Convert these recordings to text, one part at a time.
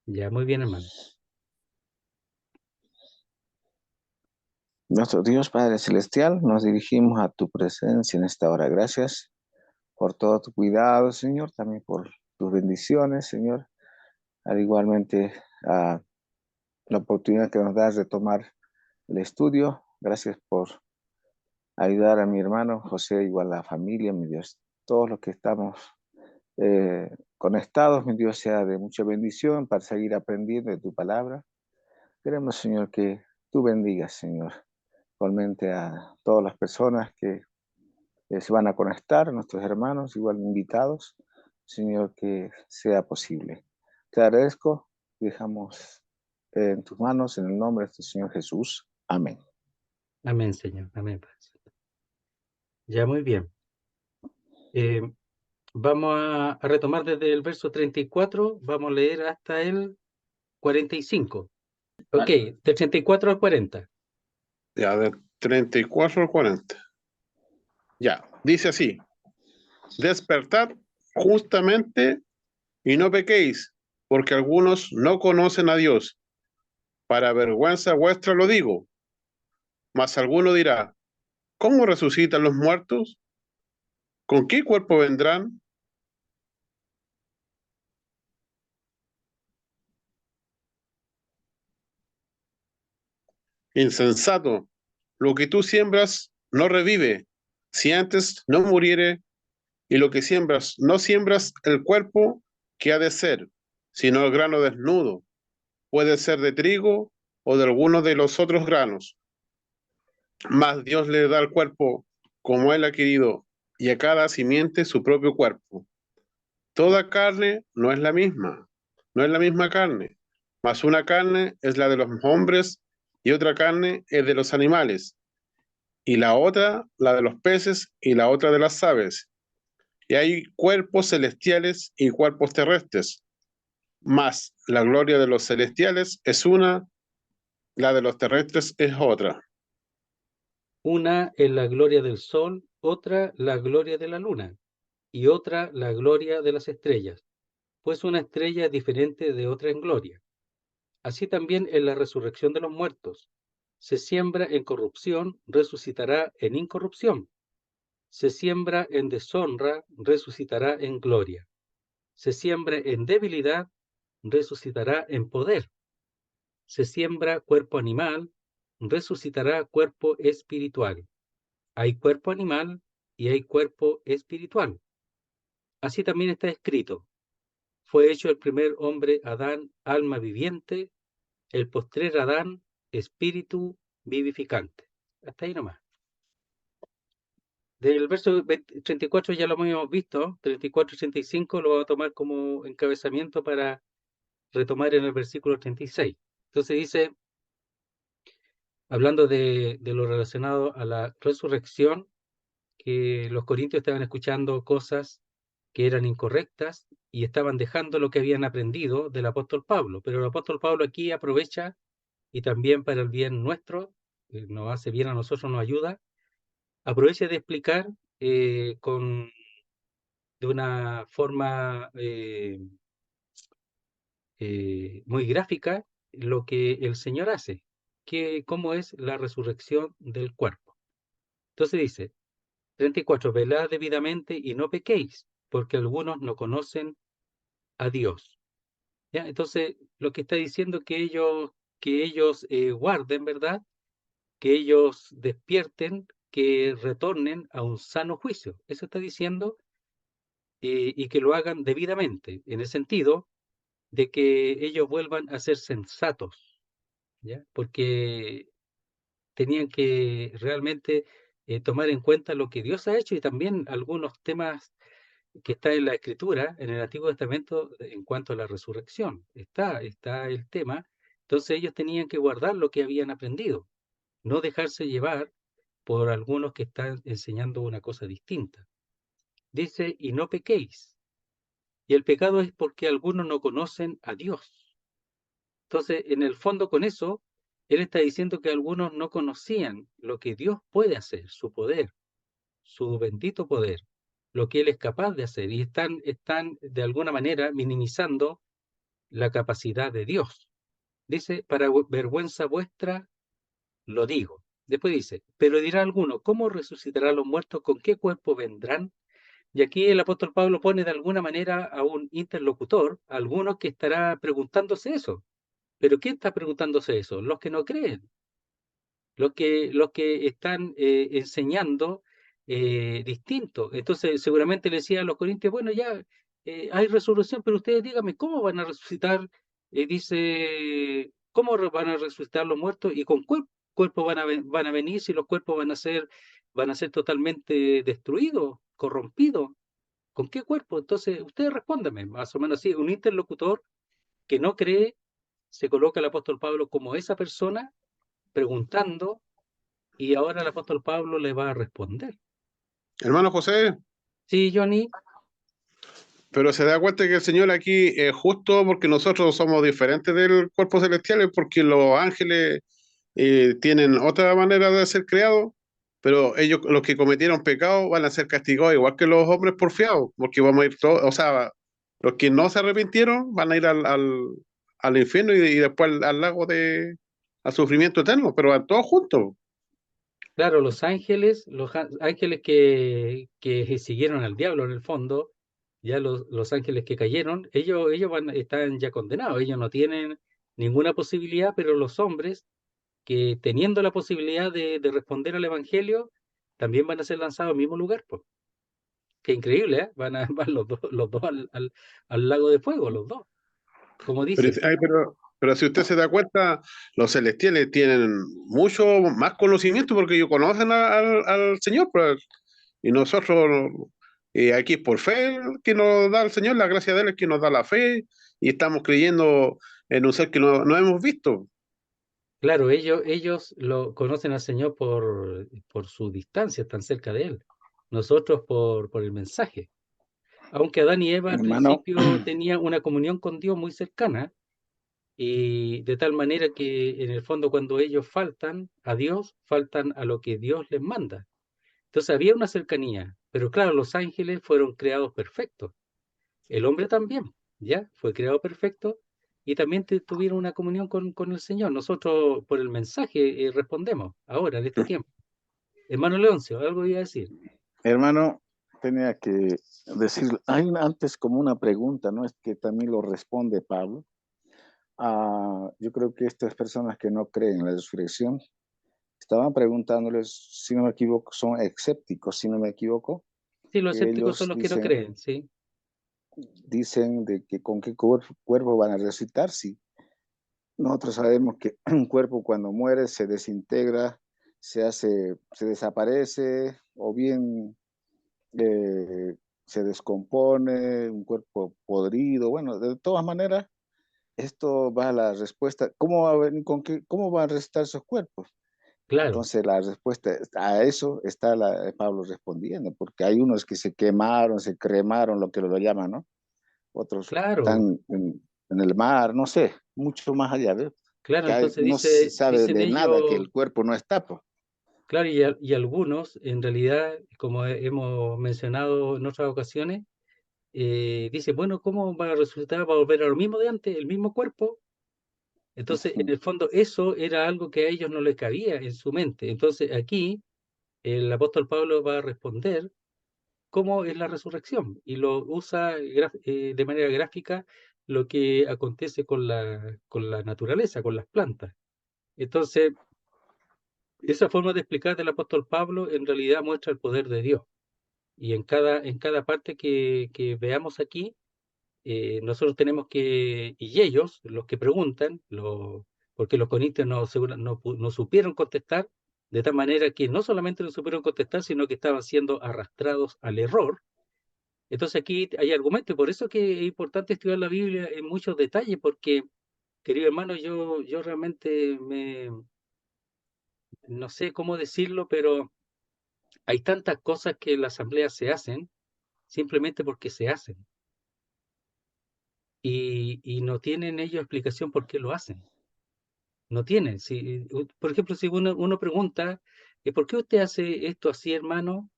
Ya, muy bien, hermano. Nuestro Dios Padre Celestial, nos dirigimos a tu presencia en esta hora. Gracias por todo tu cuidado, Señor, también por tus bendiciones, Señor. Al igualmente a la oportunidad que nos das de tomar el estudio. Gracias por ayudar a mi hermano José, igual a la familia, mi Dios. Todos los que estamos conectados, mi Dios, sea de mucha bendición para seguir aprendiendo de tu palabra. Queremos, Señor, que tú bendigas, Señor, igualmente a todas las personas que se van a conectar, nuestros hermanos, igual invitados, Señor, que sea posible. Te agradezco, dejamos en tus manos en el nombre de tu Señor Jesús. Amén. Amén, Señor. Amén, Padre. Ya, muy bien. Vamos a retomar desde el verso 34, vamos a leer hasta el 45. Ok, del 34 al 40. Ya, de 34 al 40. Ya, dice así: despertad justamente y no pequéis, porque algunos no conocen a Dios. Para vergüenza vuestra lo digo. Mas alguno dirá: ¿cómo resucitan los muertos? ¿Con qué cuerpo vendrán? Insensato, lo que tú siembras no revive, si antes no muriere, y lo que siembras no siembras el cuerpo que ha de ser, sino el grano desnudo. Puede ser de trigo o de alguno de los otros granos. Mas Dios le da al cuerpo como él ha querido, y a cada simiente su propio cuerpo. Toda carne no es la misma, no es la misma carne, mas una carne es la de los hombres y otra carne es de los animales, y la otra la de los peces y la otra de las aves. Y hay cuerpos celestiales y cuerpos terrestres, mas la gloria de los celestiales es una, la de los terrestres es otra. Una es la gloria del sol, otra la gloria de la luna, y otra la gloria de las estrellas, pues una estrella es diferente de otra en gloria. Así también en la resurrección de los muertos. Se siembra en corrupción, resucitará en incorrupción. Se siembra en deshonra, resucitará en gloria. Se siembra en debilidad, resucitará en poder. Se siembra cuerpo animal, resucitará cuerpo espiritual. Hay cuerpo animal y hay cuerpo espiritual. Así también está escrito: fue hecho el primer hombre Adán, alma viviente, el postrer Adán, espíritu vivificante. Hasta ahí nomás. Del verso 34 ya lo hemos visto, 34 y 35 lo voy a tomar como encabezamiento para retomar en el versículo 36. Entonces dice, hablando de lo relacionado a la resurrección, que los corintios estaban escuchando cosas que eran incorrectas y estaban dejando lo que habían aprendido del apóstol Pablo. Pero el apóstol Pablo aquí aprovecha, y también para el bien nuestro, nos hace bien a nosotros, nos ayuda, aprovecha de explicar de una forma muy gráfica lo que el Señor hace, cómo es la resurrección del cuerpo. Entonces dice, 34, velad debidamente y no pequéis, porque algunos no conocen a Dios. ¿Ya? Entonces, lo que está diciendo que ellos guarden, ¿verdad? Que ellos despierten, que retornen a un sano juicio. Eso está diciendo, y que lo hagan debidamente, en el sentido de que ellos vuelvan a ser sensatos, ¿ya? Porque tenían que realmente tomar en cuenta lo que Dios ha hecho y también algunos temas que están en la Escritura, en el Antiguo Testamento, en cuanto a la resurrección. Está el tema. Entonces ellos tenían que guardar lo que habían aprendido, no dejarse llevar por algunos que están enseñando una cosa distinta. Dice, y no pequéis. Y el pecado es porque algunos no conocen a Dios. Entonces, en el fondo con eso, él está diciendo que algunos no conocían lo que Dios puede hacer, su poder, su bendito poder. lo que Él es capaz de hacer, y están de alguna manera minimizando la capacidad de Dios. Dice, para vergüenza vuestra lo digo. Después dice, pero dirá alguno, ¿cómo resucitarán los muertos? ¿Con qué cuerpo vendrán? Y aquí el apóstol Pablo pone de alguna manera a un interlocutor, a alguno que estará preguntándose eso. ¿Pero quién está preguntándose eso? Los que no creen, los que están enseñando distinto. Entonces, seguramente le decía a los corintios, bueno, ya hay resurrección, pero ustedes díganme, ¿cómo van a resucitar? Dice, ¿cómo van a resucitar los muertos? ¿Y con qué cuerpo van a venir si los cuerpos van a ser totalmente destruidos, corrompidos? ¿Con qué cuerpo? Entonces, ustedes respóndanme, más o menos así, un interlocutor que no cree, se coloca el apóstol Pablo como esa persona preguntando, y ahora el apóstol Pablo le va a responder. Hermano José, Sí, Johnny, pero se da cuenta que el Señor aquí es justo porque nosotros somos diferentes del cuerpo celestial, porque los ángeles tienen otra manera de ser creados, pero ellos, los que cometieron pecado, van a ser castigados igual que los hombres porfiados, porque vamos a ir todos, o sea, los que no se arrepintieron van a ir al infierno y después al lago al sufrimiento eterno, pero van todos juntos. claro, los ángeles que siguieron al diablo en el fondo, ya los ángeles que cayeron, ellos están ya condenados, ellos no tienen ninguna posibilidad, pero los hombres que teniendo la posibilidad de responder al Evangelio, también van a ser lanzados al mismo lugar, pues. Qué increíble, ¿eh? Van los dos al lago de fuego, los dos, como Pero, dice. pero si usted se da cuenta, los celestiales tienen mucho más conocimiento porque ellos conocen al Señor, pues, y nosotros aquí es por fe que nos da el Señor, la gracia de Él es que nos da la fe y estamos creyendo en un ser que no hemos visto. Claro, ellos lo conocen al Señor por su distancia, están cerca de Él. Nosotros por el mensaje. Aunque Adán y Eva al Hermano, principio tenían una comunión con Dios muy cercana, y de tal manera que en el fondo cuando ellos faltan a Dios, faltan a lo que Dios les manda. Entonces había una cercanía, pero claro, los ángeles fueron creados perfectos. El hombre también, ¿ya? Fue creado perfecto y también tuvieron una comunión con el Señor. Nosotros por el mensaje respondemos ahora, en este tiempo. Hermano Leoncio, algo iba a decir. hermano, tenía que decir, antes como una pregunta, ¿no? Es que también lo responde Pablo. Yo creo que estas personas que no creen en la resurrección estaban preguntándoles, si no me equivoco, son escépticos, si no me equivoco. Sí, los escépticos son Ellos los que no creen, sí. dicen de que con qué cuerpo van a resucitar. Si nosotros sabemos que un cuerpo cuando muere se desintegra, se desaparece, o bien eh, se descompone, un cuerpo podrido. Bueno, de todas maneras, esto va a la respuesta. ¿Cómo va a cómo van a resucitar esos cuerpos? Claro, Entonces la respuesta a eso está Pablo respondiendo, porque hay unos que se quemaron, se cremaron, lo que lo llaman, ¿no? Otros claro, están en el mar, no sé, mucho más allá, ¿ves? claro. Entonces No se sabe dicen de nada, que ellos, el cuerpo no está, pues. claro, y algunos, en realidad, como hemos mencionado en otras ocasiones, dicen, bueno, ¿cómo va a resucitar? ¿Va a volver a lo mismo de antes, el mismo cuerpo? Entonces, en Ujú. el fondo, eso era algo que a ellos no les cabía en su mente. Entonces, aquí el apóstol Pablo va a responder cómo es la resurrección y lo usa de manera gráfica lo que acontece con la naturaleza, con las plantas. Entonces, esa forma de explicar del apóstol Pablo en realidad muestra el poder de Dios. Y en cada parte que veamos aquí, nosotros tenemos y ellos, los que preguntan, porque los corintios no supieron contestar, de tal manera que no solamente no supieron contestar, sino que estaban siendo arrastrados al error. Entonces aquí hay argumentos, y por eso que es importante estudiar la Biblia en muchos detalles, porque, querido hermano, yo realmente no sé cómo decirlo, pero hay tantas cosas que en la asamblea se hacen simplemente porque se hacen, y no tienen ellos explicación por qué lo hacen. No tienen. Por ejemplo, si uno pregunta, ¿por qué usted hace esto así, hermano?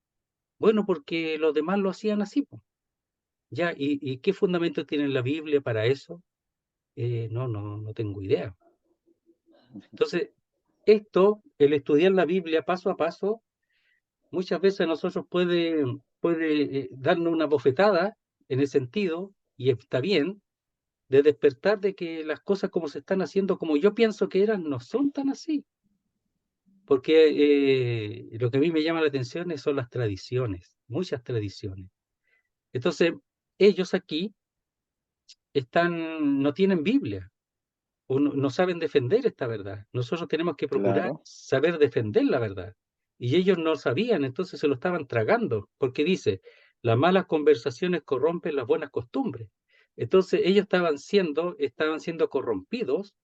Bueno, porque los demás lo hacían así, po. Ya, ¿y qué fundamento tiene la Biblia para eso? No tengo idea. Entonces, el estudiar la Biblia paso a paso, muchas veces a nosotros puede darnos una bofetada en el sentido, y está bien, de despertar de que las cosas como se están haciendo, como yo pienso que eran, no son tan así. Porque lo que a mí me llama la atención son las tradiciones, muchas tradiciones. Entonces, ellos aquí no tienen Biblia, o no saben defender esta verdad. Nosotros tenemos que procurar Claro, saber defender la verdad. Y ellos no sabían, entonces se lo estaban tragando, porque dice, las malas conversaciones corrompen las buenas costumbres. Entonces ellos estaban siendo corrompidos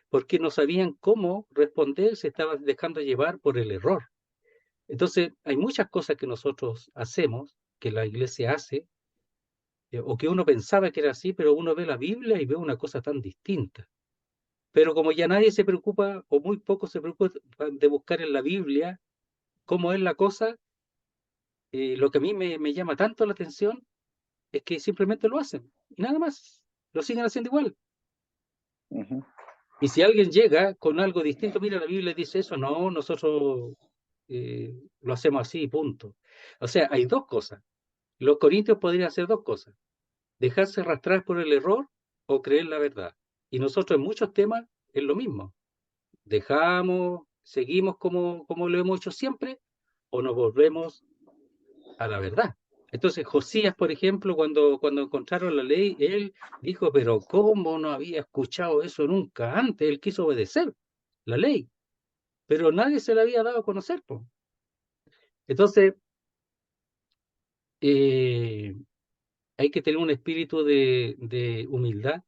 porque no sabían cómo responder, se estaban dejando llevar por el error. Entonces hay muchas cosas que nosotros hacemos, que la iglesia hace, o que uno pensaba que era así, pero uno ve la Biblia y ve una cosa tan distinta. Pero como ya nadie se preocupa, o muy poco se preocupa de buscar en la Biblia cómo es la cosa, lo que a mí me llama tanto la atención es que simplemente lo hacen, y nada más, lo siguen haciendo igual. ujú, Y si alguien llega con algo distinto, mira, la Biblia dice eso, no, nosotros lo hacemos así, punto. O sea, hay dos cosas. Los corintios podrían hacer dos cosas: dejarse arrastrar por el error o creer la verdad. Y nosotros en muchos temas es lo mismo. Seguimos como lo hemos hecho siempre, o nos volvemos a la verdad. Entonces, Josías, por ejemplo, cuando encontraron la ley, él dijo, pero ¿cómo no había escuchado eso nunca antes? Él quiso obedecer la ley, pero nadie se la había dado a conocer, po. Entonces, eh, hay que tener un espíritu de humildad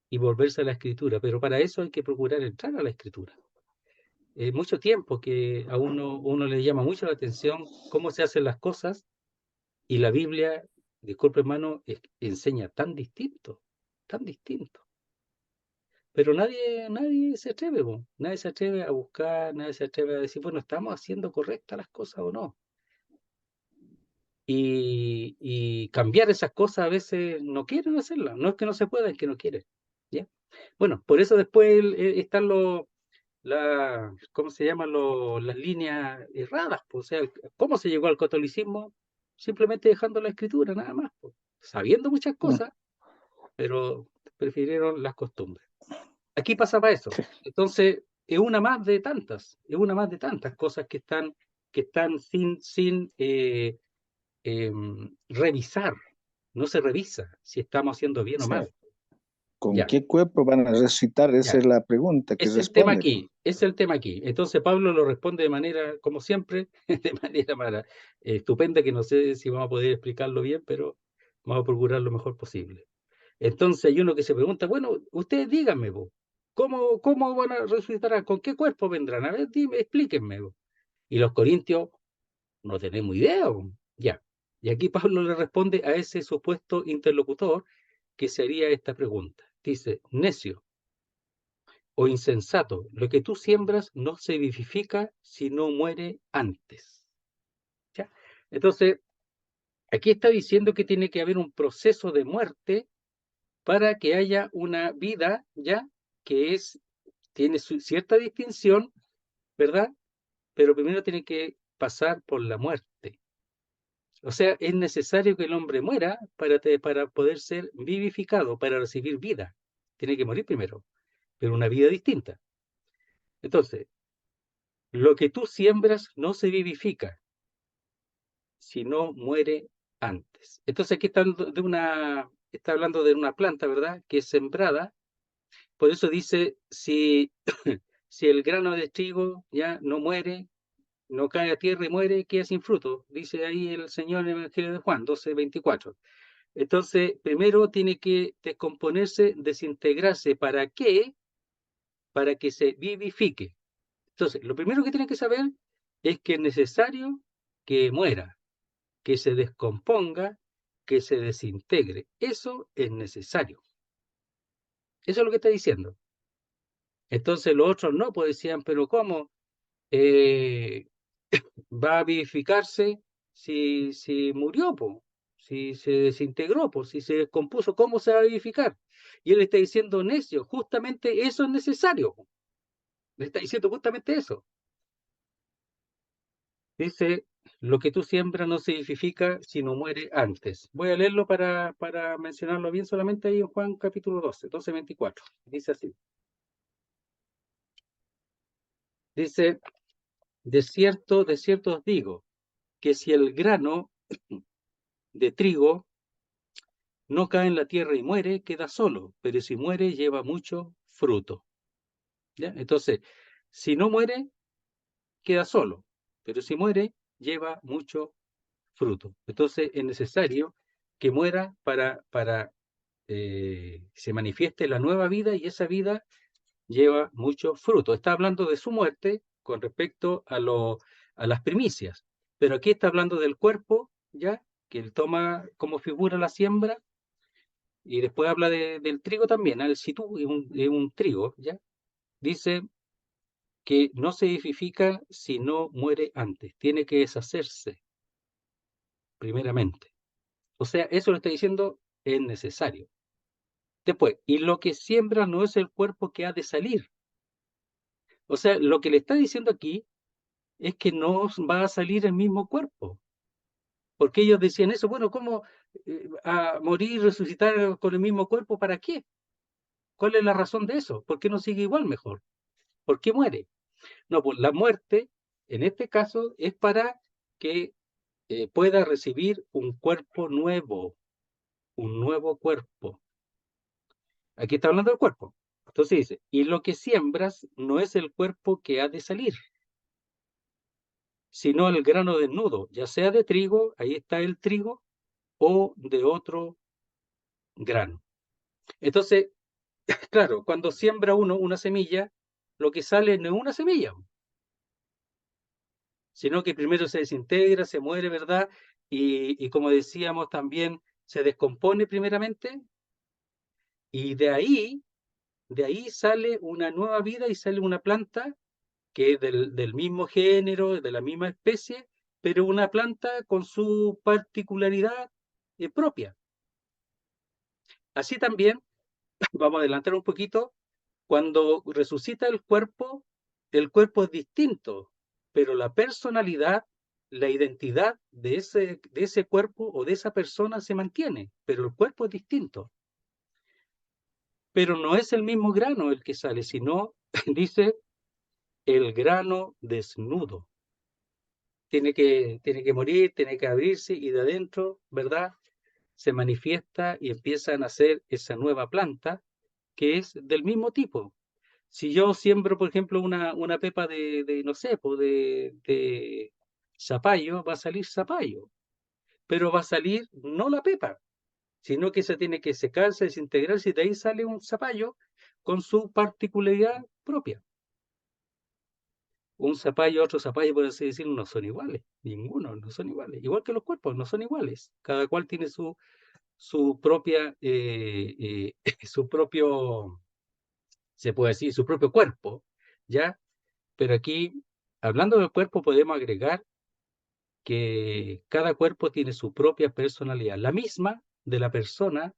y volverse a la escritura, pero para eso hay que procurar entrar a la escritura. Mucho tiempo que a uno le llama mucho la atención cómo se hacen las cosas, y la Biblia, disculpe hermano, enseña tan distinto, tan distinto. Pero nadie se atreve, po. Nadie se atreve a buscar, nadie se atreve a decir, bueno, ¿estamos haciendo correctas las cosas o no? Y cambiar esas cosas a veces no quieren hacerlas, no es que no se pueda, es que no quieren. ¿Ya? Bueno, por eso después están ¿cómo se llaman las líneas erradas? Pues, o sea, ¿cómo se llegó al catolicismo? Simplemente dejando la escritura, nada más, pues, sabiendo muchas mm, cosas, pero prefirieron las costumbres. Aquí pasaba eso. Entonces, es una más de tantas cosas que están sin revisar. No se revisa si estamos haciendo bien o sí. mal. ¿Con Ya, qué cuerpo van a resucitar? Esa ya. es la pregunta que Es el tema responde, aquí, es el tema aquí. Entonces Pablo lo responde de manera, como siempre, de manera estupenda, que no sé si vamos a poder explicarlo bien, pero vamos a procurar lo mejor posible. Entonces hay uno que se pregunta, bueno, ustedes díganme, po, ¿cómo van a resucitar? ¿Con qué cuerpo vendrán? A ver, dime, explíquenme, po. Y los corintios no tenemos idea, po. Ya. Y aquí Pablo le responde a ese supuesto interlocutor que se haría esta pregunta. Dice, necio o insensato, lo que tú siembras no se vivifica si no muere antes. ¿Ya? Entonces, aquí está diciendo que tiene que haber un proceso de muerte para que haya una vida, ¿ya? Que tiene cierta distinción, ¿verdad? Pero primero tiene que pasar por la muerte. O sea, es necesario que el hombre muera para poder ser vivificado, para recibir vida. Tiene que morir primero, pero una vida distinta. Entonces, lo que tú siembras no se vivifica si no muere antes. Entonces aquí está hablando de una planta, ¿verdad? Que es sembrada. Por eso dice, si el grano de trigo ya no muere, no cae a tierra y muere, queda sin fruto. Dice ahí el Señor en el Evangelio de Juan 12:24. Entonces, primero tiene que descomponerse, desintegrarse. ¿Para qué? Para que se vivifique. Entonces, lo primero que tiene que saber es que es necesario que muera, que se descomponga, que se desintegre. Eso es necesario. Eso es lo que está diciendo. Entonces los otros no, pues decían, pero ¿cómo? Eh, ¿Va a vivificarse si murió, po, si se desintegró, po, si se descompuso, ¿cómo se va a vivificar? Y él está diciendo, necio, justamente eso es necesario. Po. Le está diciendo justamente eso. Dice, lo que tú siembras no se vivifica sino muere antes. Voy a leerlo para mencionarlo bien solamente ahí en Juan capítulo 12:24. Dice así. Dice, de cierto os digo, que si el grano de trigo no cae en la tierra y muere, queda solo, pero si muere, lleva mucho fruto. ¿Ya? Entonces, si no muere, queda solo, pero si muere, lleva mucho fruto. Entonces, es necesario que muera para se manifieste la nueva vida y esa vida lleva mucho fruto. Está hablando de su muerte con respecto a las primicias, pero aquí está hablando del cuerpo, ya, que él toma como figura la siembra, y después habla del trigo también, el situ es un trigo, ya. Dice que no se edifica si no muere antes, tiene que deshacerse primeramente. O sea, eso lo está diciendo es necesario. Después, y lo que siembra no es el cuerpo que ha de salir. O sea, lo que le está diciendo aquí es que no va a salir el mismo cuerpo. Porque ellos decían eso, bueno, ¿cómo a morir y resucitar con el mismo cuerpo? ¿Para qué? ¿Cuál es la razón de eso? ¿Por qué no sigue igual mejor? ¿Por qué muere? No, pues la muerte, en este caso, es para que pueda recibir un cuerpo nuevo, un nuevo cuerpo. Aquí está hablando del cuerpo. Entonces dice, y lo que siembras no es el cuerpo que ha de salir, sino el grano desnudo, ya sea de trigo, ahí está el trigo, o de otro grano. Entonces, claro, cuando siembra uno una semilla, lo que sale no es una semilla, sino que primero se desintegra, se muere, ¿verdad? Y como decíamos también, se descompone primeramente, y de ahí sale una nueva vida y sale una planta que es del mismo género, de la misma especie, pero una planta con su particularidad propia. Así también, vamos a adelantar un poquito, cuando resucita el cuerpo es distinto, pero la personalidad, la identidad de ese cuerpo o de esa persona se mantiene, pero el cuerpo es distinto. Pero no es el mismo grano el que sale, sino, dice, el grano desnudo. Tiene que morir, tiene que abrirse y de adentro, ¿verdad? Se manifiesta y empieza a nacer esa nueva planta que es del mismo tipo. Si yo siembro, por ejemplo, una pepa no sé, pues de zapallo, va a salir zapallo, pero va a salir no la pepa, sino que se tiene que secarse, desintegrarse y de ahí sale un zapallo con su particularidad propia. Un zapallo, otro zapallo, por así decirlo, no son iguales, ninguno, no son iguales. Igual que los cuerpos, no son iguales. Cada cual tiene su propia, su propio, se puede decir, su propio cuerpo, ¿ya? Pero aquí, hablando del cuerpo, podemos agregar que cada cuerpo tiene su propia personalidad, la misma de la persona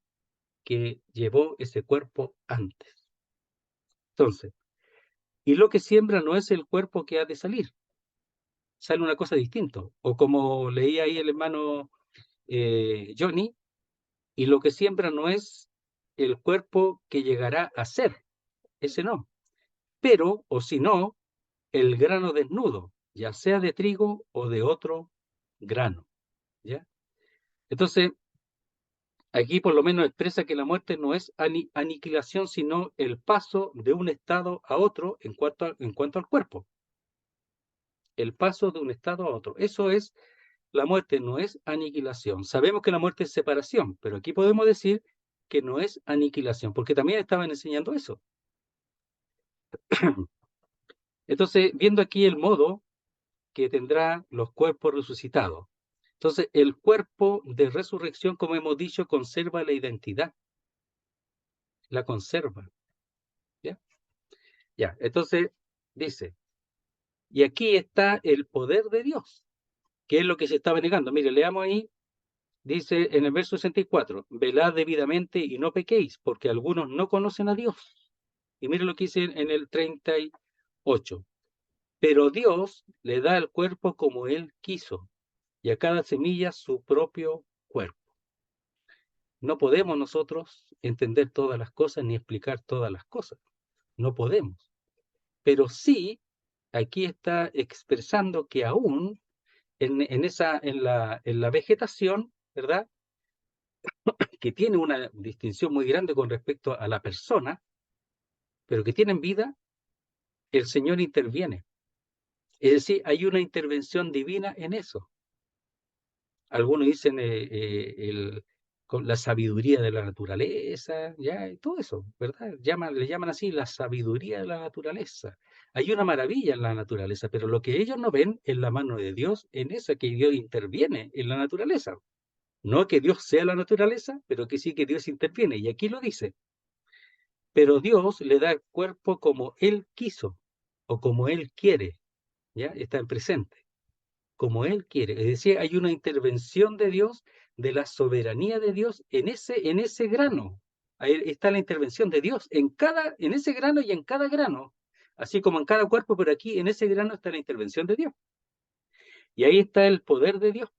que llevó ese cuerpo antes. Entonces, y lo que siembra no es el cuerpo que ha de salir, sale una cosa distinta. O como leía ahí el hermano Johnny, y lo que siembra no es el cuerpo que llegará a ser, ese no, pero, o si no, el grano desnudo, ya sea de trigo o de otro grano, ¿ya? Entonces, aquí por lo menos expresa que la muerte no es aniquilación, sino el paso de un estado a otro en cuanto al cuerpo. El paso de un estado a otro. Eso es, la muerte no es aniquilación. Sabemos que la muerte es separación, pero aquí podemos decir que no es aniquilación, porque también estaban enseñando eso. Entonces, viendo aquí el modo que tendrá los cuerpos resucitados. Entonces, el cuerpo de resurrección, como hemos dicho, conserva la identidad. La conserva. ¿Ya? Ya, entonces dice, y aquí está el poder de Dios. ¿Qué es lo que se estaba negando? Mire, leamos ahí, dice en el verso 64, velad debidamente y no pequéis, porque algunos no conocen a Dios. Y mire lo que dice en el 38. Pero Dios le da el cuerpo como Él quiso, y a cada semilla su propio cuerpo. No podemos nosotros entender todas las cosas ni explicar todas las cosas. No podemos. Pero sí, aquí está expresando que aún en la vegetación, ¿verdad? Que tiene una distinción muy grande con respecto a la persona, pero que tienen vida, el Señor interviene. Es decir, hay una intervención divina en eso. Algunos dicen con la sabiduría de la naturaleza, ya, y todo eso, ¿verdad? Le llaman así la sabiduría de la naturaleza. Hay una maravilla en la naturaleza, pero lo que ellos no ven es la mano de Dios en eso, que Dios interviene en la naturaleza. No que Dios sea la naturaleza, pero que sí que Dios interviene. Y aquí lo dice. Pero Dios le da el cuerpo como Él quiso o como Él quiere. ¿Ya? Está en presente. Como Él quiere. Es decir, hay una intervención de Dios, de la soberanía de Dios en ese grano. Ahí está la intervención de Dios en ese grano y en cada grano. Así como en cada cuerpo, pero aquí en ese grano está la intervención de Dios. Y ahí está el poder de Dios.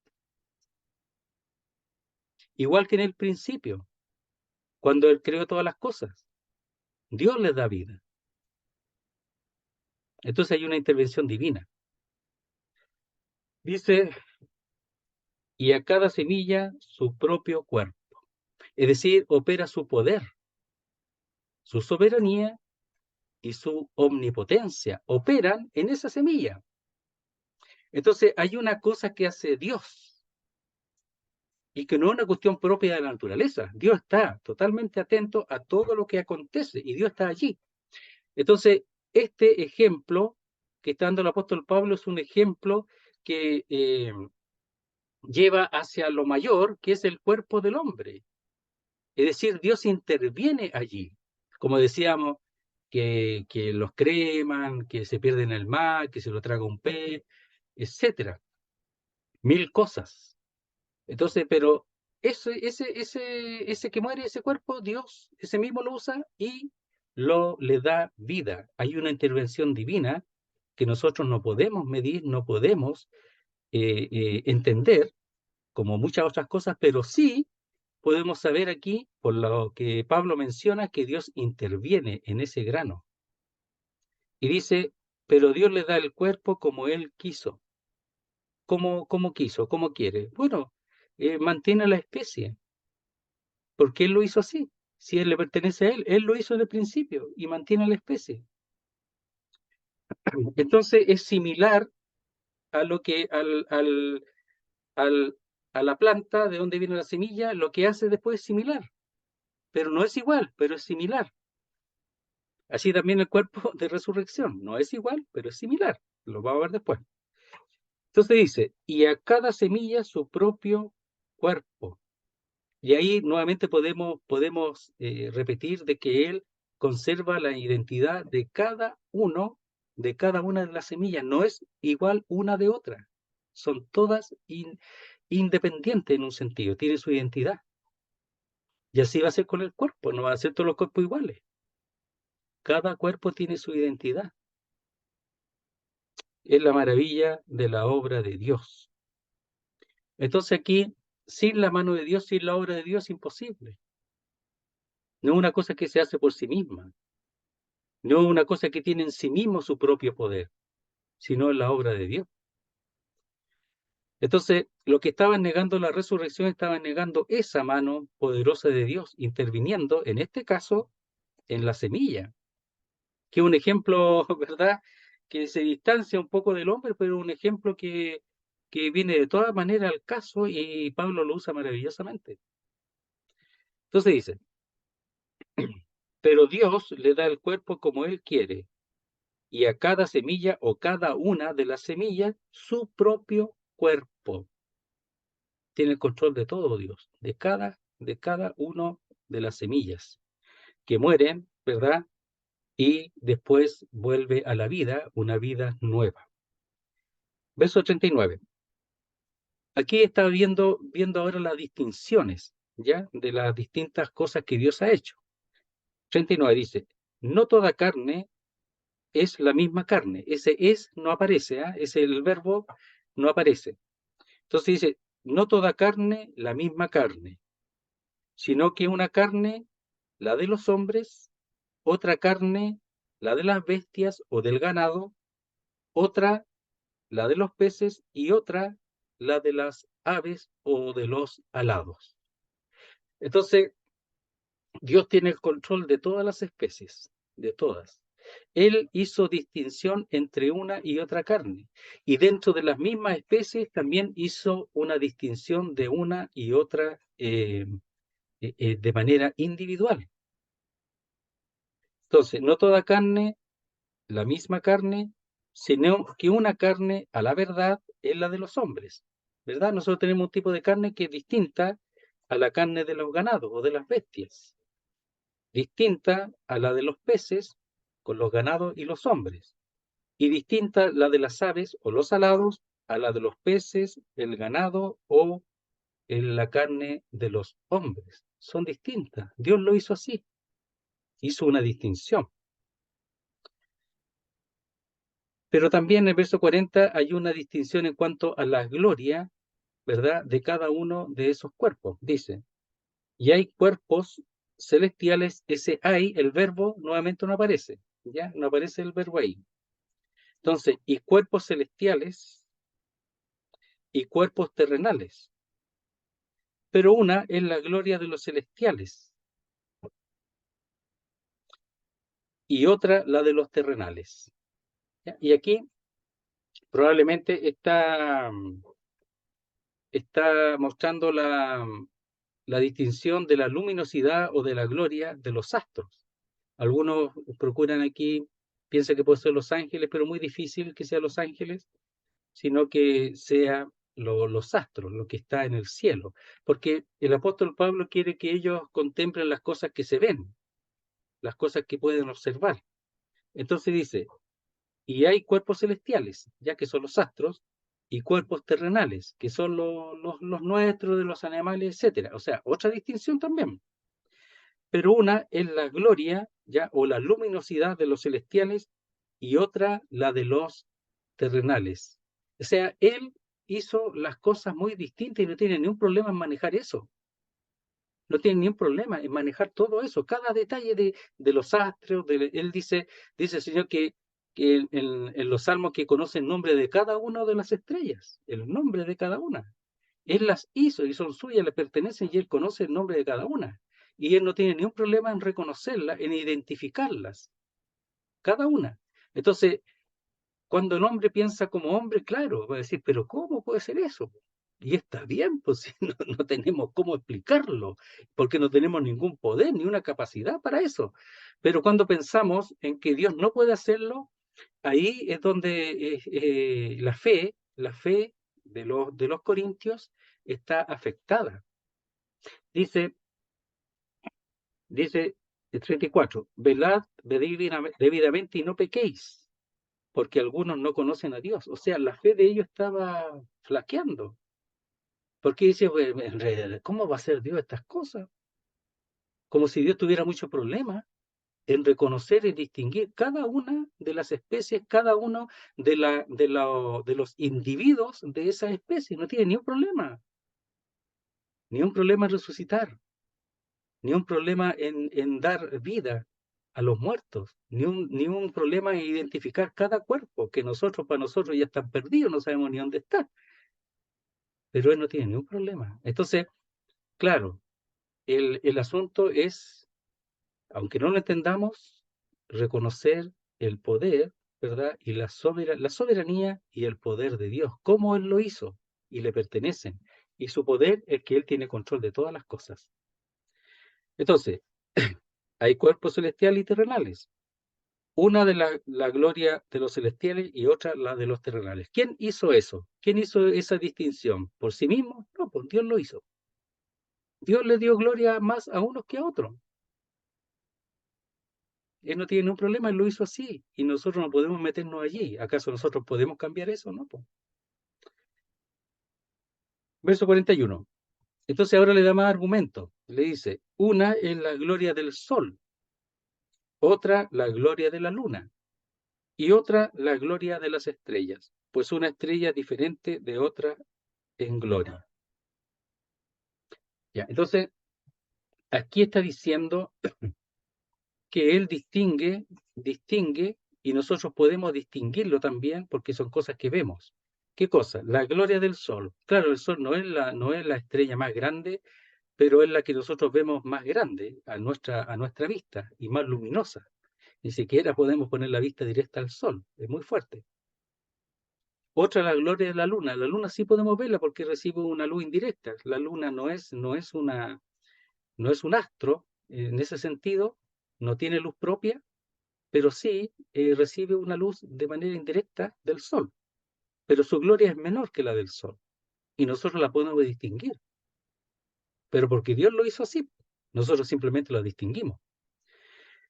Igual que en el principio, cuando Él creó todas las cosas. Dios les da vida. Entonces hay una intervención divina. Dice, y a cada semilla su propio cuerpo. Es decir, opera su poder, su soberanía y su omnipotencia. Operan en esa semilla. Entonces hay una cosa que hace Dios y que no es una cuestión propia de la naturaleza. Dios está totalmente atento a todo lo que acontece y Dios está allí. Entonces, este ejemplo que está dando el apóstol Pablo es un ejemplo que lleva hacia lo mayor, que es el cuerpo del hombre. Es decir, Dios interviene allí. Como decíamos, que los creman, que se pierden en el mar, que se lo traga un pez, etcétera. Mil cosas. Entonces, pero ese que muere, ese cuerpo, Dios, ese mismo lo usa y le da vida. Hay una intervención divina que nosotros no podemos medir, no podemos entender, como muchas otras cosas, pero sí podemos saber aquí, por lo que Pablo menciona, que Dios interviene en ese grano. Y dice, pero Dios le da el cuerpo como Él quiso. ¿Cómo quiso? ¿Cómo quiere? Bueno, mantiene la especie, porque Él lo hizo así. Si Él le pertenece a Él lo hizo desde el principio y mantiene la especie. Entonces es similar a lo que a la planta de donde viene la semilla, lo que hace después es similar, pero no es igual, pero es similar. Así también el cuerpo de resurrección, no es igual, pero es similar. Lo vamos a ver después. Entonces dice, y a cada semilla su propio cuerpo. Y ahí nuevamente podemos repetir de que Él conserva la identidad de cada una de las semillas. No es igual una de otra. Son todas independientes en un sentido, tienen su identidad. Y así va a ser con el cuerpo, no van a ser todos los cuerpos iguales. Cada cuerpo tiene su identidad. Es la maravilla de la obra de Dios. Entonces aquí, sin la mano de Dios, sin la obra de Dios, es imposible. No es una cosa que se hace por sí misma. No es una cosa que tiene en sí mismo su propio poder, sino es la obra de Dios. Entonces, lo que estaban negando la resurrección, estaban negando esa mano poderosa de Dios, interviniendo, en este caso, en la semilla, que es un ejemplo, ¿verdad?, que se distancia un poco del hombre, pero un ejemplo que viene de todas maneras al caso y Pablo lo usa maravillosamente. Entonces dice, pero Dios le da el cuerpo como Él quiere, y a cada semilla o cada una de las semillas su propio cuerpo. Tiene el control de todo Dios, de cada uno de las semillas que mueren, ¿verdad? Y después vuelve a la vida, una vida nueva. Verso 39. aquí está viendo ahora las distinciones, ¿ya? De las distintas cosas que Dios ha hecho. 39 dice, no toda carne es la misma carne. Ese es no aparece, ¿ah? Ese el verbo no aparece. Entonces dice, no toda carne la misma carne, sino que una carne, la de los hombres, otra carne, la de las bestias o del ganado, otra, la de los peces y otra, la de las aves o de los alados. Entonces, Dios tiene el control de todas las especies, de todas. Él hizo distinción entre una y otra carne. Y dentro de las mismas especies también hizo una distinción de una y otra de manera individual. Entonces, no toda carne, la misma carne, sino que una carne a la verdad es la de los hombres. ¿Verdad? Nosotros tenemos un tipo de carne que es distinta a la carne de los ganados o de las bestias, distinta a la de los peces con los ganados y los hombres, y distinta la de las aves o los alados a la de los peces, el ganado o la carne de los hombres. Son distintas. Dios lo hizo así, hizo una distinción. Pero también en el verso 40 hay una distinción en cuanto a la gloria, ¿verdad?, de cada uno de esos cuerpos. Dice, y hay cuerpos celestiales, ese hay, el verbo nuevamente no aparece, ¿ya? No aparece el verbo ahí. Entonces, y cuerpos celestiales y cuerpos terrenales. Pero una es la gloria de los celestiales y otra la de los terrenales. ¿Ya? Y aquí probablemente está mostrando la distinción de la luminosidad o de la gloria de los astros. Algunos procuran aquí, piensan que puede ser los ángeles, pero muy difícil que sea los ángeles, sino que sea los astros, lo que está en el cielo. Porque el apóstol Pablo quiere que ellos contemplen las cosas que se ven, las cosas que pueden observar. Entonces dice, y hay cuerpos celestiales, ya que son los astros, y cuerpos terrenales, que son los nuestros, de los animales, etcétera. O sea, otra distinción también. Pero una es la gloria, ya, o la luminosidad de los celestiales, y otra la de los terrenales. O sea, él hizo las cosas muy distintas y no tiene ningún problema en manejar eso. No tiene ningún problema en manejar todo eso, cada detalle de los astros. Él dice el Señor que en los salmos que conoce el nombre de cada una de las estrellas, el nombre de cada una. Él las hizo y son suyas, le pertenecen y él conoce el nombre de cada una. Y él no tiene ningún problema en reconocerlas, en identificarlas, cada una. Entonces, cuando el hombre piensa como hombre, claro, va a decir, pero ¿cómo puede ser eso? Y está bien, pues si no tenemos cómo explicarlo, porque no tenemos ningún poder ni una capacidad para eso. Pero cuando pensamos en que Dios no puede hacerlo, ahí es donde la fe de los corintios está afectada. Dice el 34, velad debidamente y no pequéis, porque algunos no conocen a Dios. O sea, la fe de ellos estaba flaqueando. Porque dice, ¿cómo va a hacer Dios estas cosas? Como si Dios tuviera mucho problema en reconocer y distinguir cada una de las especies, cada uno de los individuos de esa especie. No tiene ni un problema en resucitar, ni un problema en dar vida a los muertos, ni un problema en identificar cada cuerpo, que para nosotros ya están perdidos, no sabemos ni dónde está, pero él no tiene ningún problema. Entonces, claro, el asunto es, aunque no lo entendamos, reconocer el poder, ¿verdad? Y la soberanía y el poder de Dios, cómo Él lo hizo y le pertenecen. Y su poder es que Él tiene control de todas las cosas. Entonces, hay cuerpos celestiales y terrenales. Una de la gloria de los celestiales y otra la de los terrenales. ¿Quién hizo eso? ¿Quién hizo esa distinción? ¿Por sí mismo? No, pues Dios lo hizo. Dios le dio gloria más a unos que a otros. Él no tiene ningún problema, él lo hizo así. Y nosotros no podemos meternos allí. ¿Acaso nosotros podemos cambiar eso? No, pues. Verso 41. Entonces ahora le da más argumentos. Le dice, una es la gloria del sol, otra la gloria de la luna y otra la gloria de las estrellas, pues una estrella es diferente de otra en gloria. Ya, entonces, aquí está diciendo que él distingue, y nosotros podemos distinguirlo también porque son cosas que vemos. ¿Qué cosa? La gloria del sol. Claro, el sol no es la estrella más grande, pero es la que nosotros vemos más grande a nuestra vista y más luminosa. Ni siquiera podemos poner la vista directa al sol, es muy fuerte. Otra, la gloria de la luna. La luna sí podemos verla porque recibe una luz indirecta. La luna no es un astro en ese sentido, no tiene luz propia, pero sí recibe una luz de manera indirecta del sol. Pero su gloria es menor que la del sol y nosotros la podemos distinguir. Pero porque Dios lo hizo así, nosotros simplemente la distinguimos.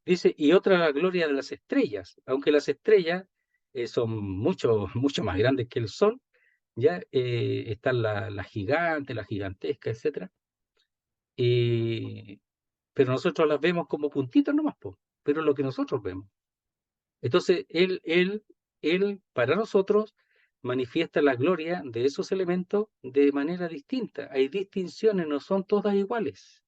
Dice, y otra la gloria de las estrellas, aunque las estrellas son mucho, mucho más grandes que el sol, ya están las gigantes, las gigantescas, etcétera. Pero nosotros las vemos como puntitos nomás, pero es lo que nosotros vemos. Entonces, él para nosotros manifiesta la gloria de esos elementos de manera distinta. Hay distinciones, no son todas iguales.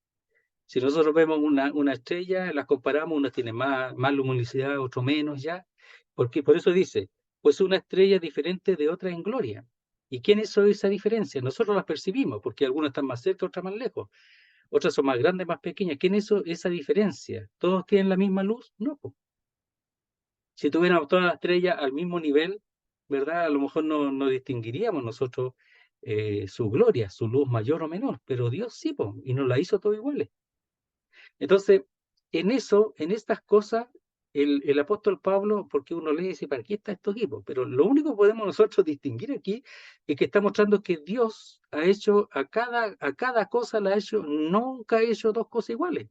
Si nosotros vemos una estrella, las comparamos, una tiene más luminosidad, otro menos ya. Porque por eso dice, pues una estrella diferente de otra en gloria. ¿Y quién hizo esa diferencia? Nosotros las percibimos, porque algunas están más cerca, otras más lejos. Otras son más grandes, más pequeñas. ¿Quién hizo esa diferencia? ¿Todos tienen la misma luz? No, po. Si tuviéramos todas las estrellas al mismo nivel, ¿verdad? A lo mejor no distinguiríamos nosotros su gloria, su luz mayor o menor, pero Dios sí, po, y nos la hizo todo iguales. Entonces, en estas cosas, el apóstol Pablo, porque uno lee y dice, ¿para qué está esto aquí? Pero lo único que podemos nosotros distinguir aquí es que está mostrando que Dios ha hecho a cada cosa, nunca ha hecho dos cosas iguales.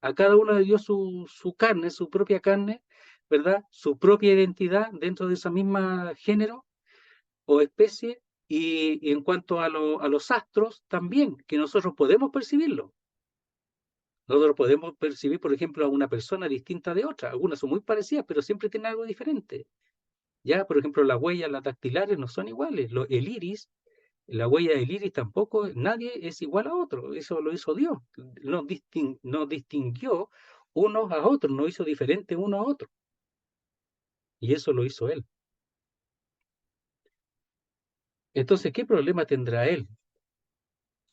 A cada uno le dio su carne, su propia carne, ¿verdad? Su propia identidad dentro de esa misma género o especie. Y en cuanto a los astros, también, que nosotros podemos percibirlo. Nosotros podemos percibir, por ejemplo, a una persona distinta de otra. Algunas son muy parecidas, pero siempre tienen algo diferente. Ya, por ejemplo, las huellas, las dactilares no son iguales. El iris, la huella del iris tampoco, nadie es igual a otro. Eso lo hizo Dios. Nos distinguió unos a otros, nos hizo diferente uno a otro. Y eso lo hizo Él. Entonces, ¿qué problema tendrá Él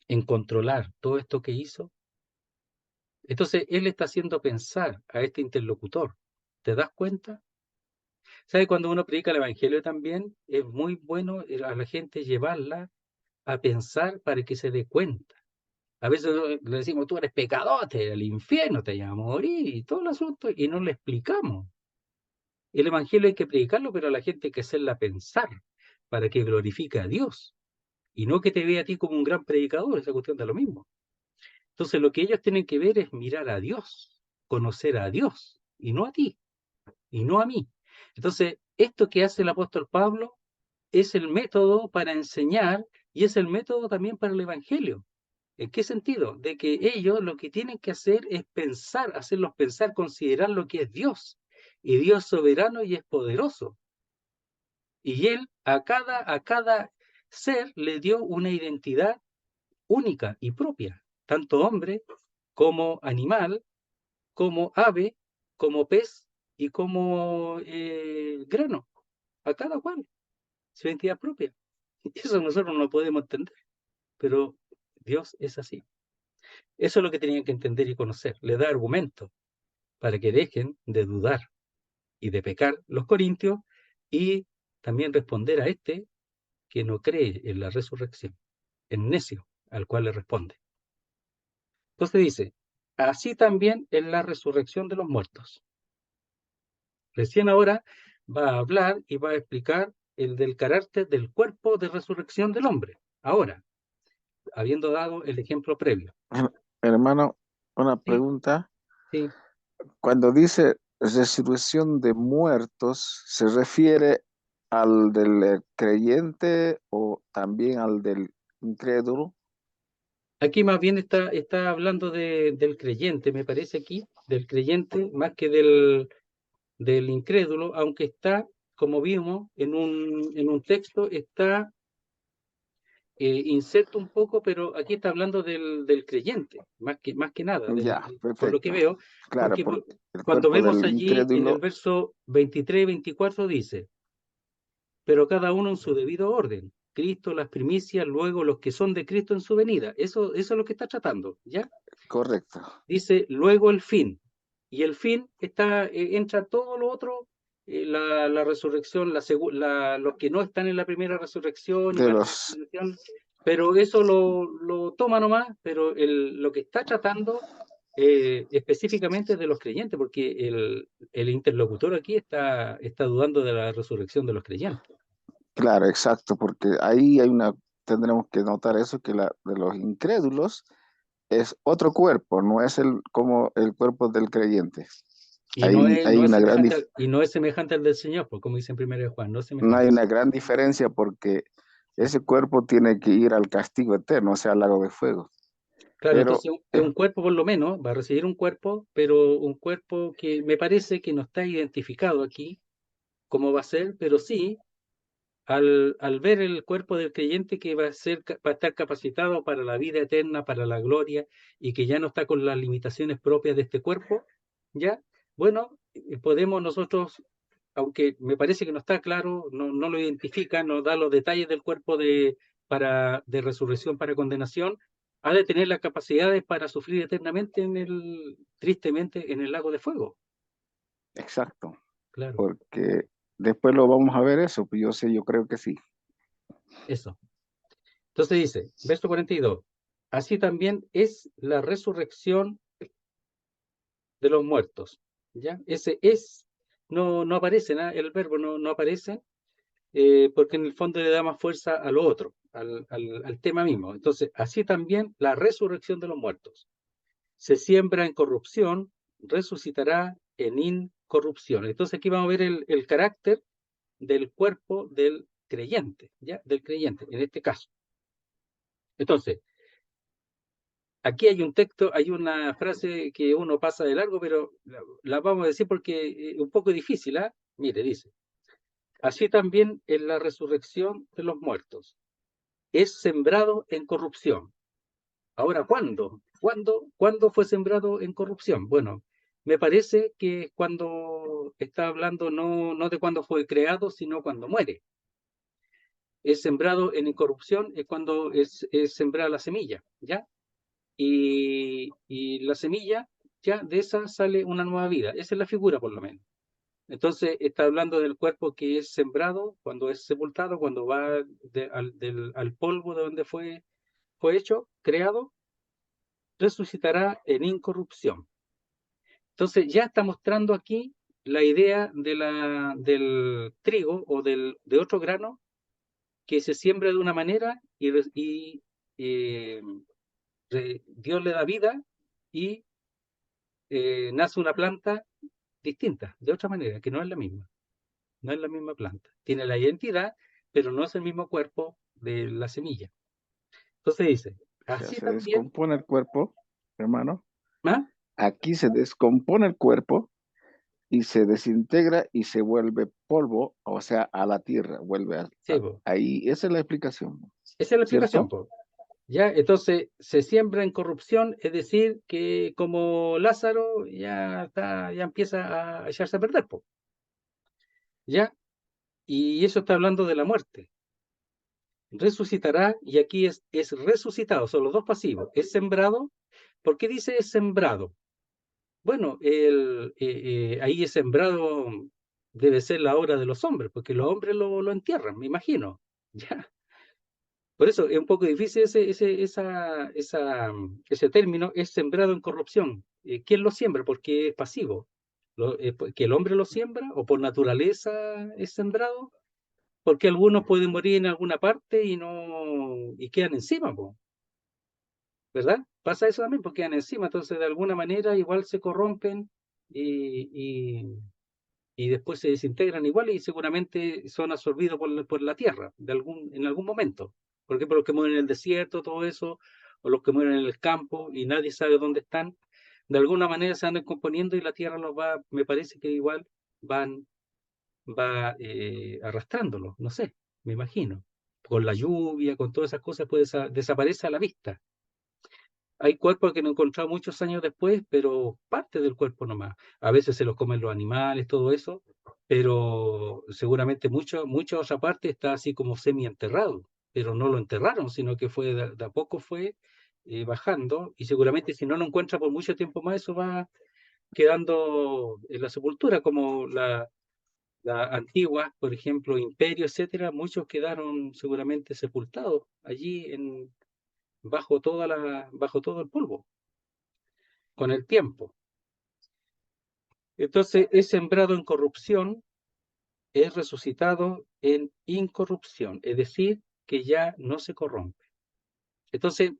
en controlar todo esto que hizo? Entonces, Él está haciendo pensar a este interlocutor. ¿Te das cuenta? ¿Sabe? Cuando uno predica el Evangelio también, es muy bueno a la gente llevarla a pensar para que se dé cuenta. A veces le decimos, tú eres pecador, el infierno te llama a morir y todo el asunto, y no le explicamos. El Evangelio hay que predicarlo, pero a la gente hay que hacerla pensar para que glorifique a Dios y no que te vea a ti como un gran predicador, esa cuestión da lo mismo. Entonces lo que ellos tienen que ver es mirar a Dios, conocer a Dios y no a ti y no a mí. Entonces, esto que hace el apóstol Pablo es el método para enseñar y es el método también para el Evangelio. ¿En qué sentido? De que ellos lo que tienen que hacer es pensar, hacerlos pensar, considerar lo que es Dios. Y Dios es soberano y es poderoso. Y Él a cada ser le dio una identidad única y propia, tanto hombre como animal, como ave, como pez y como grano, a cada cual, su identidad propia. Eso nosotros no lo podemos entender, pero Dios es así. Eso es lo que tenían que entender y conocer. Le da argumentos para que dejen de dudar y de pecar los corintios y también responder a este que no cree en la resurrección, el necio al cual le responde. Entonces dice, así también en la resurrección de los muertos. Recién ahora va a hablar y va a explicar el del carácter del cuerpo de resurrección del hombre. Ahora, habiendo dado el ejemplo previo. Hermano, una Sí, pregunta. sí. Cuando dice resurrección de muertos, ¿se refiere al del creyente o también al del incrédulo. Aquí más bien está hablando del creyente, me parece aquí, del creyente, más que del incrédulo, aunque está, como vimos en un texto, está inserto un poco, pero aquí está hablando del creyente, más que nada, Ya, por lo que perfecto. veo, Claro, porque porque el cuando cuerpo vemos del allí en el incrédulo, verso 23 y 24 dice, pero cada uno en su debido orden. Cristo, las primicias, luego los que son de Cristo en su venida. Eso es lo que está tratando, ¿ya? correcto. Dice luego el fin. Y el fin entra todo lo otro, la resurrección, los que no están en la primera resurrección y De van a la los, resurrección, pero eso lo toma nomás, pero lo que está tratando específicamente de los creyentes, porque el interlocutor aquí está dudando de la resurrección de los creyentes. claro, exacto, porque ahí tendremos que notar eso, que de los incrédulos es otro cuerpo, no es como el cuerpo del creyente. Y Ahí hay una gran, y no es semejante al del Señor, pues, como dice en 1 Juan, no es no hay semejante. una gran diferencia porque ese cuerpo tiene que ir al castigo eterno, o sea, al lago de fuego. Claro, Pero entonces es un cuerpo por lo menos, va a recibir un cuerpo, pero un cuerpo que me parece que no está identificado aquí cómo va a ser, pero sí, al ver el cuerpo del creyente que va a estar capacitado para la vida eterna, para la gloria, y que ya no está con las limitaciones propias de este cuerpo, ya, bueno, podemos nosotros, aunque me parece que no está claro, no lo identifica, no da los detalles del cuerpo de resurrección para condenación, ha de tener las capacidades para sufrir eternamente tristemente, en el lago de fuego. exacto, Claro, porque después lo vamos a ver eso, pues yo creo que sí. eso. Entonces dice, verso 42, así también es la resurrección de los muertos. ¿Ya? Ese es, no aparece, nada, el verbo no aparece, porque en el fondo le da más fuerza a lo otro, al tema mismo. Entonces, así también la resurrección de los muertos. Se siembra en corrupción, resucitará en incorrupción. Entonces aquí vamos a ver el carácter del cuerpo del creyente, ¿ya? Del creyente, en este caso. Entonces, aquí hay un texto, hay una frase que uno pasa de largo, pero la vamos a decir porque es un poco difícil, ¿ah? Mire, dice, así también en la resurrección de los muertos es sembrado en corrupción. Ahora, ¿cuándo? ¿Cuándo fue sembrado en corrupción? Bueno, me parece que es cuando está hablando no de cuando fue creado, sino cuando muere. Es sembrado en incorrupción, es cuando es sembrada la semilla, ¿ya? Y la semilla, ya de esa sale una nueva vida. Esa es la figura, por lo menos. Entonces, está hablando del cuerpo que es sembrado, cuando es sepultado, cuando va al polvo de donde fue hecho, creado, resucitará en incorrupción. Entonces, ya está mostrando aquí la idea del trigo o de otro grano que se siembra de una manera y eh, Dios le da vida y nace una planta distinta, de otra manera, que no es la misma. No es la misma planta. Tiene la identidad, pero no es el mismo cuerpo de la semilla. Entonces dice, O sea, así se también, descompone el cuerpo, hermano. ¿ah? Aquí se descompone el cuerpo y se desintegra y se vuelve polvo, o sea, a la tierra, Sí, po. ahí, esa es la explicación, Esa es la explicación, ¿cierto? po. ¿Ya? Entonces se siembra en corrupción, es decir, que como Lázaro ya empieza a echarse a perder, po. ¿Ya? Y eso está hablando de la muerte. Resucitará, y aquí es resucitado, son los dos pasivos. Es sembrado. ¿Por qué dice es sembrado? Bueno, ahí es sembrado debe ser la obra de los hombres, porque los hombres lo entierran, me imagino. ¿Ya? Por eso es un poco difícil ese término, es sembrado en corrupción. ¿Quién lo siembra? Porque es pasivo. ¿Que el hombre lo siembra o por naturaleza es sembrado? Porque algunos pueden morir en alguna parte y quedan encima, po, ¿verdad? Pasa eso también, porque quedan encima, entonces de alguna manera igual se corrompen y, y, y después se desintegran igual y seguramente son absorbidos por la tierra en algún momento, Por ejemplo, los que mueren en el desierto, todo eso, o los que mueren en el campo y nadie sabe dónde están, de alguna manera se van descomponiendo y la tierra los va, me parece que igual va arrastrándolos, no sé, me imagino. Con la lluvia, con todas esas cosas, pues desaparece a la vista. Hay cuerpos que no he encontrado muchos años después, pero parte del cuerpo nomás. A veces se los comen los animales, todo eso, pero seguramente mucha otra parte está así como semi-enterrado, pero no lo enterraron, sino que fue de a poco fue bajando, y seguramente si no lo encuentra por mucho tiempo más, eso va quedando en la sepultura, como la antigua, por ejemplo, imperio, etcétera, muchos quedaron seguramente sepultados allí bajo todo el polvo, con el tiempo. Entonces es sembrado en corrupción, es resucitado en incorrupción, es decir, que ya no se corrompe. Entonces,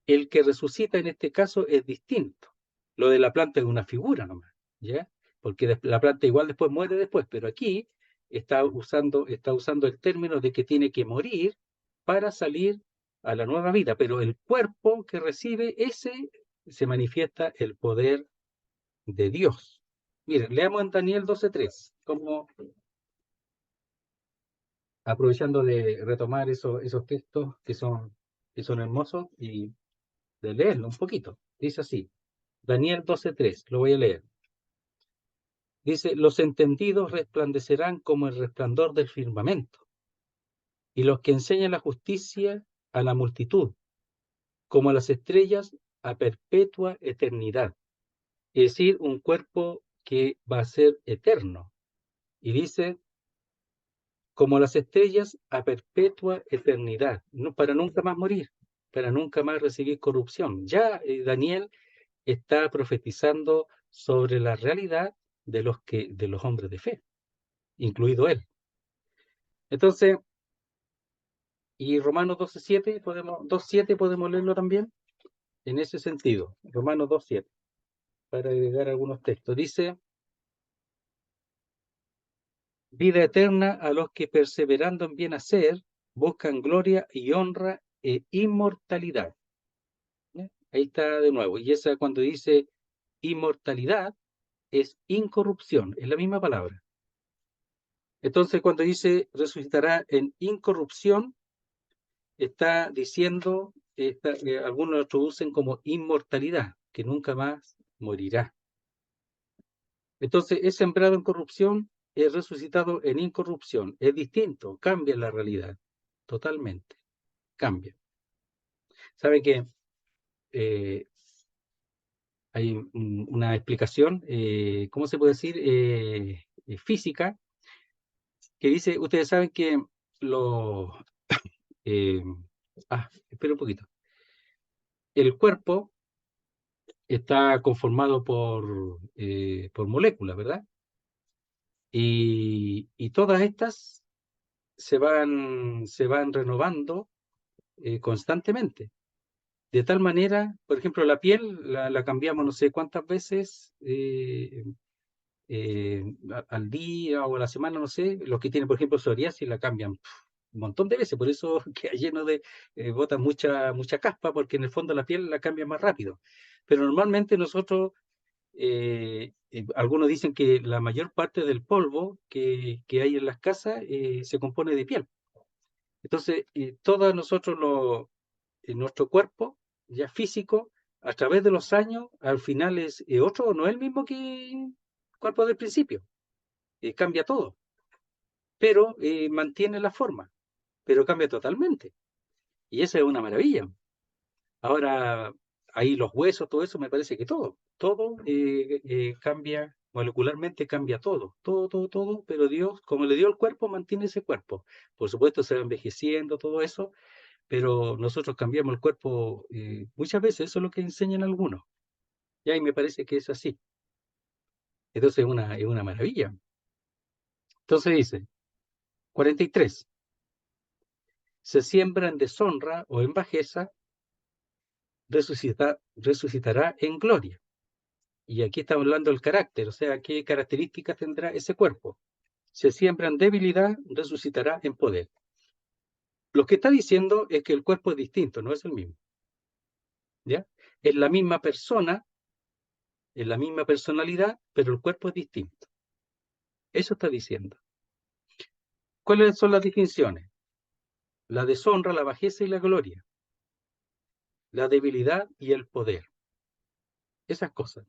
el que resucita en este caso es distinto. Lo de la planta es una figura nomás, ¿ya? Porque la planta igual después muere después, pero aquí está usando el término de que tiene que morir para salir a la nueva vida, pero el cuerpo que recibe, ese se manifiesta el poder de Dios. Miren, leamos en Daniel 12:3, como aprovechando de retomar esos textos que son hermosos y de leerlo un poquito. Dice así, Daniel 12:3, lo voy a leer. Dice, los entendidos resplandecerán como el resplandor del firmamento, y los que enseñan la justicia a la multitud, como las estrellas a perpetua eternidad. Es decir, un cuerpo que va a ser eterno. Y dice, como las estrellas a perpetua eternidad, no, para nunca más morir, para nunca más recibir corrupción. Ya Daniel está profetizando sobre la realidad de los hombres de fe, incluido él. Entonces, y Romanos 2:7 podemos leerlo también en ese sentido. Romanos 2:7, para agregar algunos textos. Dice, vida eterna a los que perseverando en bien hacer, buscan gloria y honra e inmortalidad. ¿Ya? Ahí está de nuevo. Y esa cuando dice inmortalidad es incorrupción, es la misma palabra. Entonces cuando dice resucitará en incorrupción, está diciendo, algunos lo traducen como inmortalidad, que nunca más morirá. Entonces es sembrado en corrupción, es resucitado en incorrupción. Es distinto, cambia la realidad, totalmente, cambia. ¿Sabe que hay una explicación, ¿cómo se puede decir? Física, que dice, ustedes saben que los... espera un poquito. El cuerpo está conformado por moléculas, ¿verdad? Y todas estas se van renovando constantemente. De tal manera, por ejemplo, la piel la cambiamos no sé cuántas veces al día o a la semana, no sé. Los que tienen, por ejemplo, psoriasis la cambian un montón de veces, por eso queda lleno de, bota mucha caspa, porque en el fondo la piel la cambia más rápido. Pero normalmente nosotros, algunos dicen que la mayor parte del polvo que hay en las casas se compone de piel. Entonces, todos nosotros, en nuestro cuerpo, ya físico, a través de los años, al final es otro, no es el mismo que el cuerpo del principio. Cambia todo, pero mantiene la forma, pero cambia totalmente. Y eso es una maravilla. Ahora, ahí los huesos, todo eso, me parece que todo cambia, molecularmente cambia todo, pero Dios, como le dio el cuerpo, mantiene ese cuerpo. Por supuesto, se va envejeciendo, todo eso, pero nosotros cambiamos el cuerpo muchas veces, eso es lo que enseñan algunos. Y ahí me parece que es así. Entonces es una maravilla. Entonces dice, 43, se siembra en deshonra o en bajeza, resucitará en gloria. Y aquí estamos hablando del carácter, o sea, qué características tendrá ese cuerpo. Se siembra en debilidad, resucitará en poder. Lo que está diciendo es que el cuerpo es distinto, no es el mismo. ¿Ya? Es la misma persona, es la misma personalidad, pero el cuerpo es distinto. Eso está diciendo. ¿Cuáles son las distinciones? La deshonra, la bajeza y la gloria. La debilidad y el poder. Esas cosas.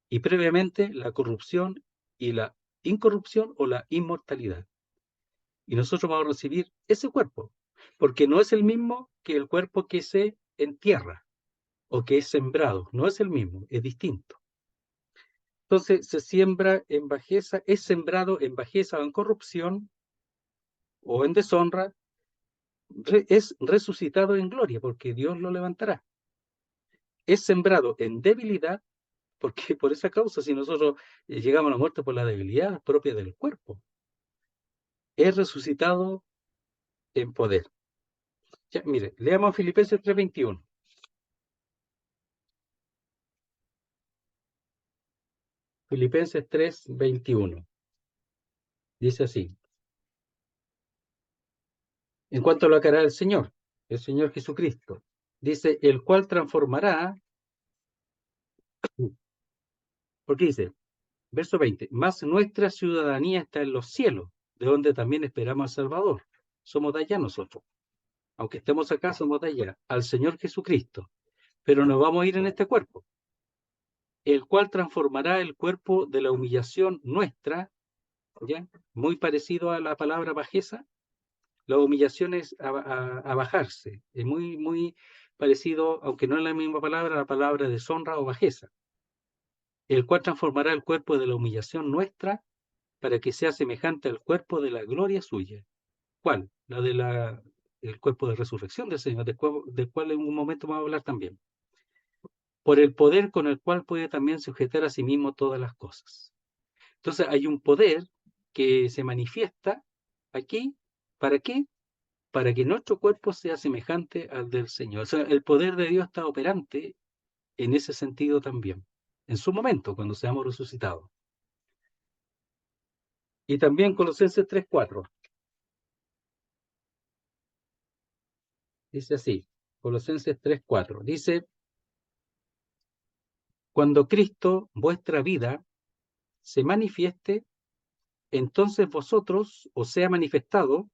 Y previamente la corrupción y la incorrupción o la inmortalidad. Y nosotros vamos a recibir ese cuerpo, porque no es el mismo que el cuerpo que se entierra o que es sembrado. No es el mismo, es distinto. Entonces se siembra en bajeza, es sembrado en bajeza o en corrupción o en deshonra, es resucitado en gloria, porque Dios lo levantará. Es sembrado en debilidad, porque por esa causa, si nosotros llegamos a la muerte por la debilidad propia del cuerpo, es resucitado en poder. Ya, mire, leamos Filipenses 3:21. Filipenses 3:21. Dice así: en cuanto a lo que hará el Señor Jesucristo, dice, el cual transformará, porque dice, verso 20, más nuestra ciudadanía está en los cielos, de donde también esperamos al Salvador. Somos de allá nosotros. Aunque estemos acá, somos de allá, al Señor Jesucristo. Pero nos vamos a ir en este cuerpo, el cual transformará el cuerpo de la humillación nuestra, ¿ya? Muy parecido a la palabra bajeza. La humillación es a bajarse. Es muy, muy parecido, aunque no es la misma palabra, a la palabra deshonra o bajeza. El cual transformará el cuerpo de la humillación nuestra para que sea semejante al cuerpo de la gloria suya. ¿Cuál? La de el cuerpo de resurrección del Señor, del cual en un momento vamos a hablar también. Por el poder con el cual puede también sujetar a sí mismo todas las cosas. Entonces hay un poder que se manifiesta aquí. ¿Para qué? Para que nuestro cuerpo sea semejante al del Señor. O sea, el poder de Dios está operante en ese sentido también, en su momento, cuando seamos resucitados. Y también Colosenses 3:4. Dice así, Colosenses 3:4. Dice, cuando Cristo, vuestra vida, se manifieste, entonces vosotros, os sea manifestado,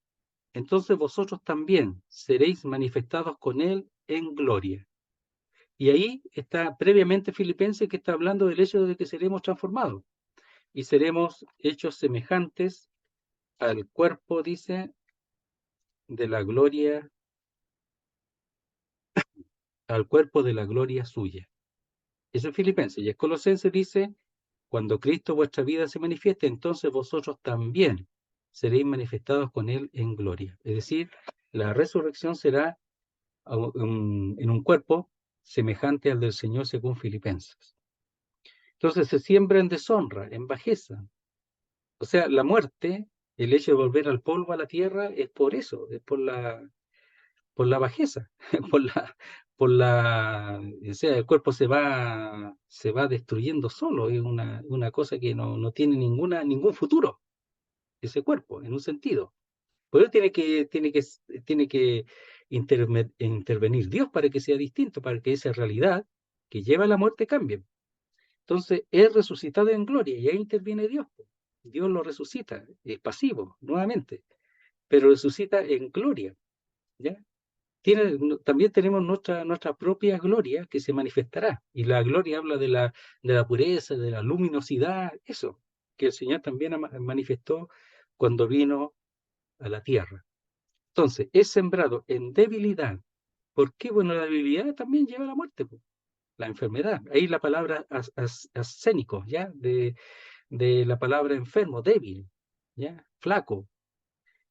entonces vosotros también seréis manifestados con Él en gloria. Y ahí está previamente Filipenses, que está hablando del hecho de que seremos transformados y seremos hechos semejantes al cuerpo, dice, de la gloria, al cuerpo de la gloria suya. Eso es Filipenses. Y el Colosenses dice, cuando Cristo vuestra vida se manifieste, entonces vosotros también seréis manifestados con Él en gloria. Es decir, la resurrección será en un cuerpo semejante al del Señor según Filipenses. Entonces se siembra en deshonra, en bajeza. O sea, la muerte, el hecho de volver al polvo, a la tierra, es por eso, es por la bajeza, por la, o sea, el cuerpo se va destruyendo solo, es una cosa que no tiene ningún futuro, ese cuerpo, en un sentido. Por eso tiene que intervenir Dios para que sea distinto, para que esa realidad que lleva a la muerte cambie. Entonces, es resucitado en gloria y ahí interviene Dios. Dios lo resucita, es pasivo, nuevamente, pero resucita en gloria, ¿ya? También tenemos nuestra propia gloria que se manifestará, y la gloria habla de la pureza, de la luminosidad, eso, que el Señor también manifestó cuando vino a la tierra. Entonces, es sembrado en debilidad. ¿Por qué? Bueno, la debilidad también lleva a la muerte, la enfermedad. Ahí la palabra ascénico, ¿ya? De la palabra enfermo, débil, ¿ya? Flaco.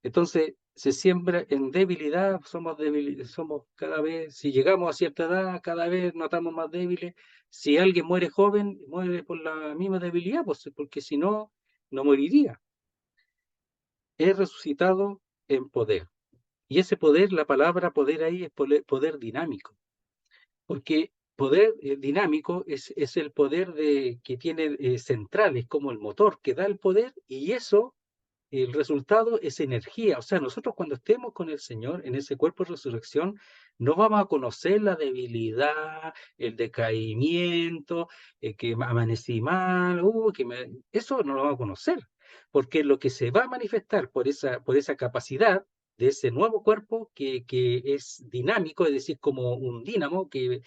Entonces, se siembra en debilidad, somos débiles, somos cada vez, si llegamos a cierta edad, cada vez nos notamos más débiles. Si alguien muere joven, muere por la misma debilidad, pues, porque si no, no moriría. Es resucitado en poder. Y ese poder, la palabra poder ahí es poder dinámico, porque poder dinámico es el poder que tiene centrales como el motor que da el poder, y eso el resultado es energía. O sea, nosotros cuando estemos con el Señor en ese cuerpo de resurrección, no vamos a conocer la debilidad, el decaimiento, que amanecí mal, eso no lo vamos a conocer, porque lo que se va a manifestar por esa capacidad de ese nuevo cuerpo que es dinámico, es decir, como un dínamo que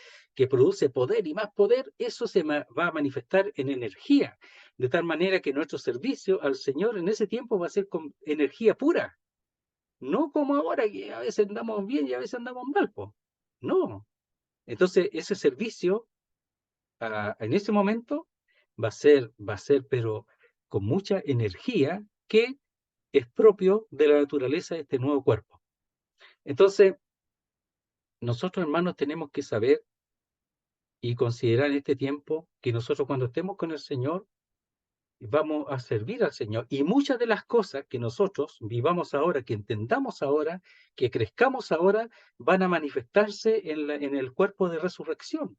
produce poder y más poder, eso va a manifestar en energía, de tal manera que nuestro servicio al Señor en ese tiempo va a ser con energía pura, no como ahora que a veces andamos bien y a veces andamos mal, po. No. Entonces, ese servicio en ese momento va a ser, pero con mucha energía que es propio de la naturaleza de este nuevo cuerpo. Entonces, nosotros, hermanos, tenemos que saber y considerar en este tiempo que nosotros cuando estemos con el Señor, vamos a servir al Señor. Y muchas de las cosas que nosotros vivamos ahora, que entendamos ahora, que crezcamos ahora, van a manifestarse en el cuerpo de resurrección.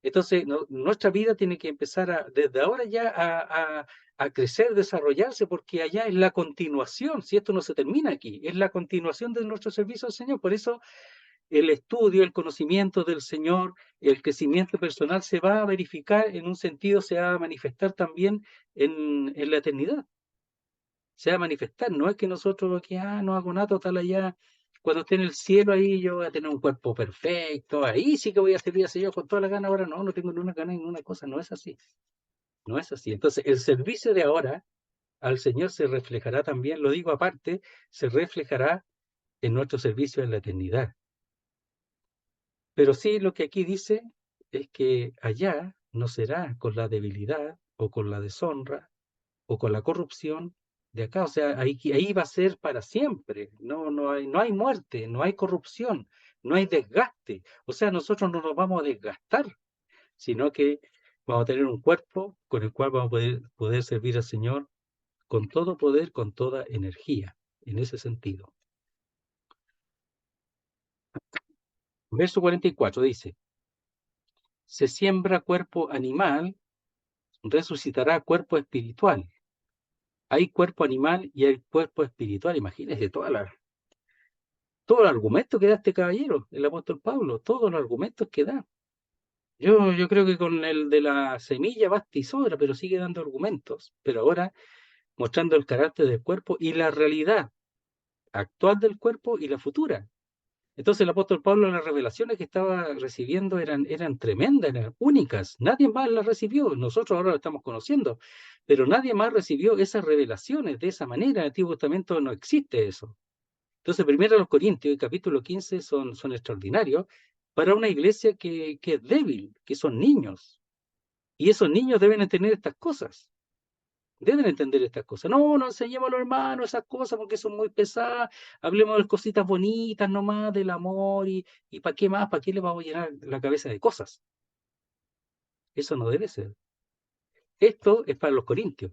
Entonces, nuestra vida tiene que empezar desde ahora ya a crecer, desarrollarse, porque allá es la continuación, si esto no se termina aquí, es la continuación de nuestro servicio al Señor. Por eso el estudio, el conocimiento del Señor, el crecimiento personal se va a verificar en un sentido, se va a manifestar también en la eternidad. Se va a manifestar, no es que nosotros, que no hago nada, total allá, cuando esté en el cielo ahí yo voy a tener un cuerpo perfecto, ahí sí que voy a servir al Señor con toda la gana, ahora no tengo ni una gana ni una cosa, no es así, no es así. Entonces el servicio de ahora al Señor se reflejará también, lo digo aparte, se reflejará en nuestro servicio en la eternidad. Pero sí lo que aquí dice es que allá no será con la debilidad o con la deshonra o con la corrupción de acá. O sea, ahí va a ser para siempre. No hay muerte, no hay corrupción, no hay desgaste. O sea, nosotros no nos vamos a desgastar, sino que vamos a tener un cuerpo con el cual vamos a poder servir al Señor con todo poder, con toda energía, en ese sentido. Verso 44 dice, se siembra cuerpo animal, resucitará cuerpo espiritual. Hay cuerpo animal y hay cuerpo espiritual. Imagínense todo el argumento que da este caballero, el apóstol Pablo, todos los argumentos que da. Yo creo que con el de la semilla basta y sobra, pero sigue dando argumentos. Pero ahora mostrando el carácter del cuerpo y la realidad actual del cuerpo y la futura. Entonces el apóstol Pablo, las revelaciones que estaba recibiendo eran tremendas, eran únicas. Nadie más las recibió. Nosotros ahora lo estamos conociendo, pero nadie más recibió esas revelaciones de esa manera. En el Antiguo Testamento no existe eso. Entonces, primero los Corintios y capítulo 15 son extraordinarios para una iglesia que es débil, que son niños. Y esos niños deben entender estas cosas. Deben entender estas cosas. No enseñemos a los hermanos esas cosas porque son muy pesadas. Hablemos de cositas bonitas nomás, del amor y ¿para qué más? ¿Para qué le vamos a llenar la cabeza de cosas? Eso no debe ser. Esto es para los corintios.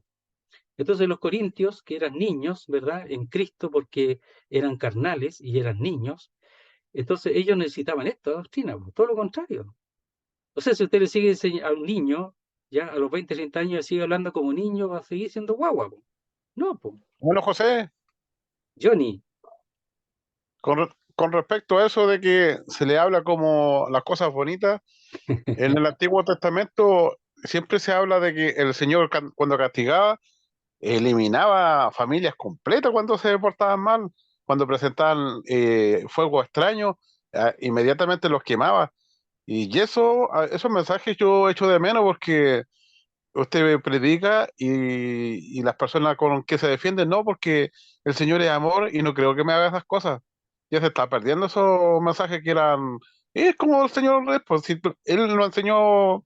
Entonces los corintios, que eran niños, ¿verdad? En Cristo porque eran carnales y eran niños, entonces ellos necesitaban esta doctrina, todo lo contrario. O sea, si usted le sigue enseñando a un niño, ya a los 20, 30 años sigue hablando como niño, va a seguir siendo guagua. No, pues. Bueno, José, Johnny. con respecto a eso de que se le habla como las cosas bonitas, en el Antiguo Testamento siempre se habla de que el Señor cuando castigaba, eliminaba familias completas cuando se portaban mal, cuando presentaban fuego extraño, inmediatamente los quemaba. Y eso, esos mensajes yo echo de menos porque usted predica y las personas con que se defienden no, porque el Señor es amor y no creo que me haga esas cosas. Ya se está perdiendo esos mensajes que eran. Es como el Señor es, pues, si Él lo enseñó,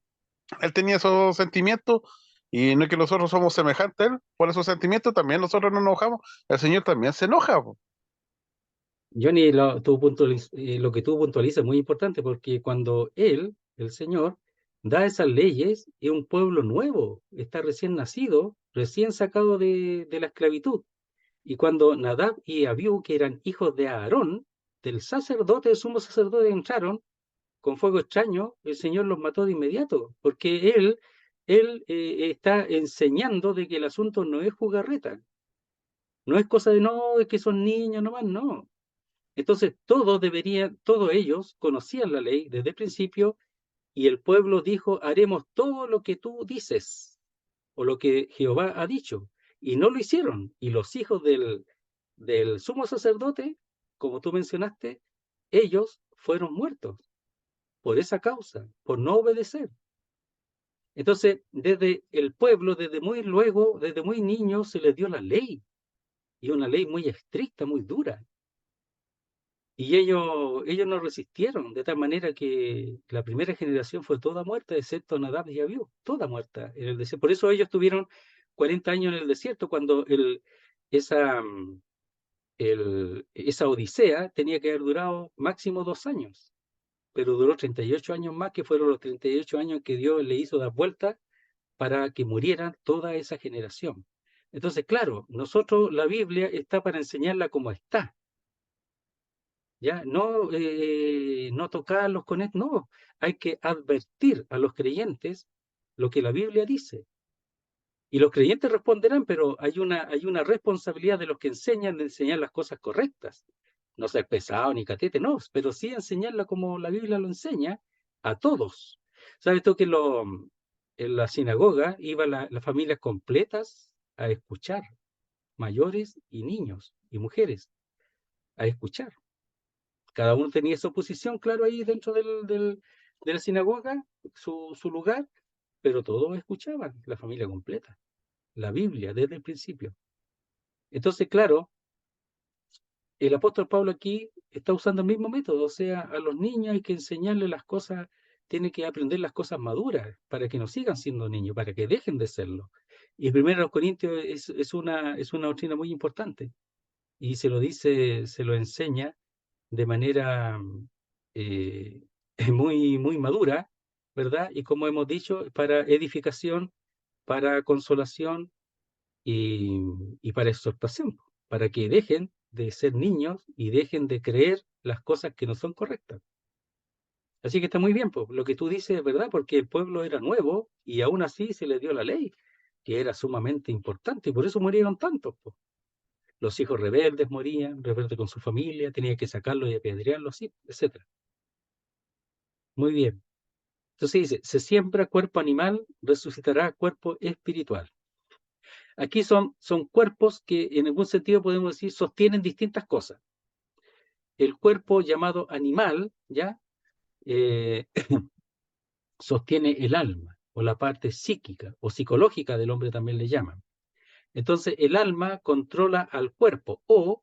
Él tenía esos sentimientos y no es que nosotros somos semejantes a Él, por esos sentimientos también nosotros nos enojamos, el Señor también se enoja, pues. Johnny, lo que tú puntualizas es muy importante porque cuando Él, el Señor, da esas leyes, es un pueblo nuevo, está recién nacido, recién sacado de la esclavitud. Y cuando Nadab y Abiú, que eran hijos de Aarón, del sacerdote, del sumo sacerdote, entraron con fuego extraño, el Señor los mató de inmediato, porque Él está enseñando de que el asunto no es jugarreta. No es cosa de no, es que son niños nomás, no. Entonces todos ellos conocían la ley desde el principio y el pueblo dijo, haremos todo lo que tú dices o lo que Jehová ha dicho. Y no lo hicieron. Y los hijos del sumo sacerdote, como tú mencionaste, ellos fueron muertos por esa causa, por no obedecer. Entonces, desde el pueblo, desde muy niño, se les dio la ley, y una ley muy estricta, muy dura. Y ellos no resistieron, de tal manera que la primera generación fue toda muerta, excepto Nadab y Abiú, toda muerta en el desierto. Por eso ellos tuvieron 40 años en el desierto, cuando esa, esa odisea tenía que haber durado máximo 2 años, pero duró 38 años más, que fueron los 38 años que Dios le hizo dar vuelta para que muriera toda esa generación. Entonces, claro, nosotros la Biblia está para enseñarla como está, ¿ya? No tocarlos con esto, no. Hay que advertir a los creyentes lo que la Biblia dice. Y los creyentes responderán, pero hay una responsabilidad de los que enseñan de enseñar las cosas correctas. No ser pesado ni catete, no, pero sí enseñarla como la Biblia lo enseña a todos. ¿Sabes tú que en la sinagoga iban las familias completas a escuchar, mayores y niños y mujeres, a escuchar? Cada uno tenía su posición, claro, ahí dentro de la sinagoga, su lugar, pero todos escuchaban, la familia completa, la Biblia desde el principio. Entonces, claro, el apóstol Pablo aquí está usando el mismo método, o sea, a los niños hay que enseñarles las cosas, tienen que aprender las cosas maduras para que no sigan siendo niños, para que dejen de serlo. Y primero Corintios es una doctrina muy importante y se lo enseña de manera eh, muy madura, ¿verdad? Y como hemos dicho, para edificación, para consolación y para exhortación, para que dejen de ser niños y dejen de creer las cosas que no son correctas. Así que está muy bien, pues, lo que tú dices es verdad, porque el pueblo era nuevo y aún así se le dio la ley, que era sumamente importante, y por eso murieron tantos, pues. Los hijos rebeldes morían, rebeldes con su familia, tenía que sacarlos y apedrearlos, así, etc. Muy bien. Entonces dice, se siembra cuerpo animal, resucitará cuerpo espiritual. Aquí son cuerpos que en algún sentido podemos decir sostienen distintas cosas. El cuerpo llamado animal, ¿ya? Eh, sostiene el alma, o la parte psíquica, o psicológica del hombre también le llaman. Entonces el alma controla al cuerpo, o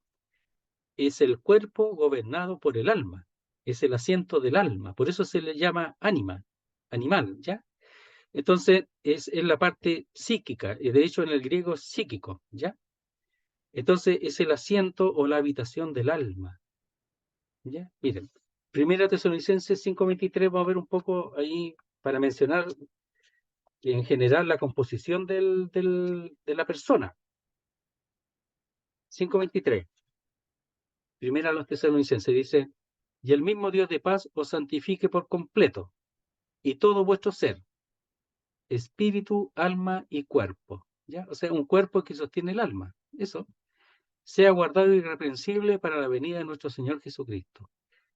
es el cuerpo gobernado por el alma, es el asiento del alma, por eso se le llama animal, ¿ya? Entonces es la parte psíquica, y de hecho en el griego es psíquico, ¿ya? Entonces es el asiento o la habitación del alma, ¿ya? Miren, Primera Tesalonicenses 5:23, vamos a ver un poco ahí para mencionar en general la composición de la persona. 5:23, Primera a los Tesalonicenses, dice, y el mismo Dios de paz os santifique por completo, y todo vuestro ser, espíritu, alma y cuerpo, ¿ya? O sea, un cuerpo que sostiene el alma, eso, sea guardado irreprensible para la venida de nuestro Señor Jesucristo.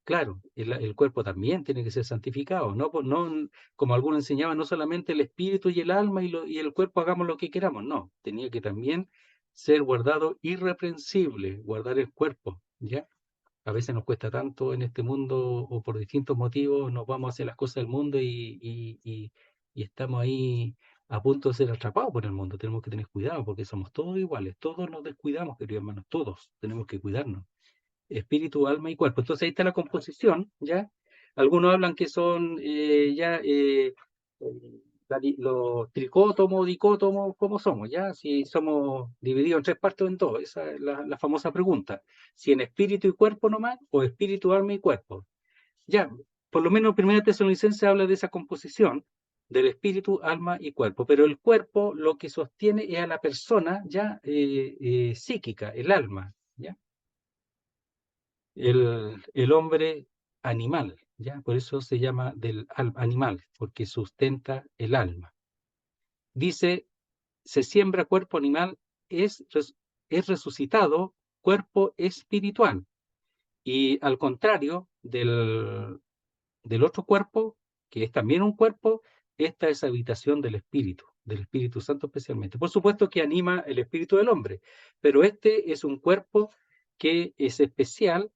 Claro, el cuerpo también tiene que ser santificado, no como algunos enseñaban, no solamente el espíritu y el alma y el cuerpo hagamos lo que queramos, no, tenía que también ser guardado irreprensible, guardar el cuerpo, ¿ya? A veces nos cuesta tanto en este mundo o por distintos motivos nos vamos a hacer las cosas del mundo y estamos ahí a punto de ser atrapados por el mundo. Tenemos que tener cuidado porque somos todos iguales, todos nos descuidamos, queridos hermanos, todos tenemos que cuidarnos, espíritu, alma y cuerpo. Entonces ahí está la composición, ¿ya? Algunos hablan que son los tricótomos, dicótomos, ¿cómo somos? ¿Ya? Si somos divididos en tres partes o en dos, esa es la famosa pregunta. Si en espíritu y cuerpo nomás, o espíritu, alma y cuerpo. Ya, por lo menos Primera Tesalonicense habla de esa composición del espíritu, alma y cuerpo, pero el cuerpo lo que sostiene es a la persona ya psíquica, el alma, ¿ya? El hombre animal, ¿ya? Por eso se llama del animal, porque sustenta el alma. Dice, se siembra cuerpo animal, es resucitado cuerpo espiritual. Y al contrario del otro cuerpo, que es también un cuerpo, esta es habitación del Espíritu Santo especialmente. Por supuesto que anima el espíritu del hombre, pero este es un cuerpo que es especial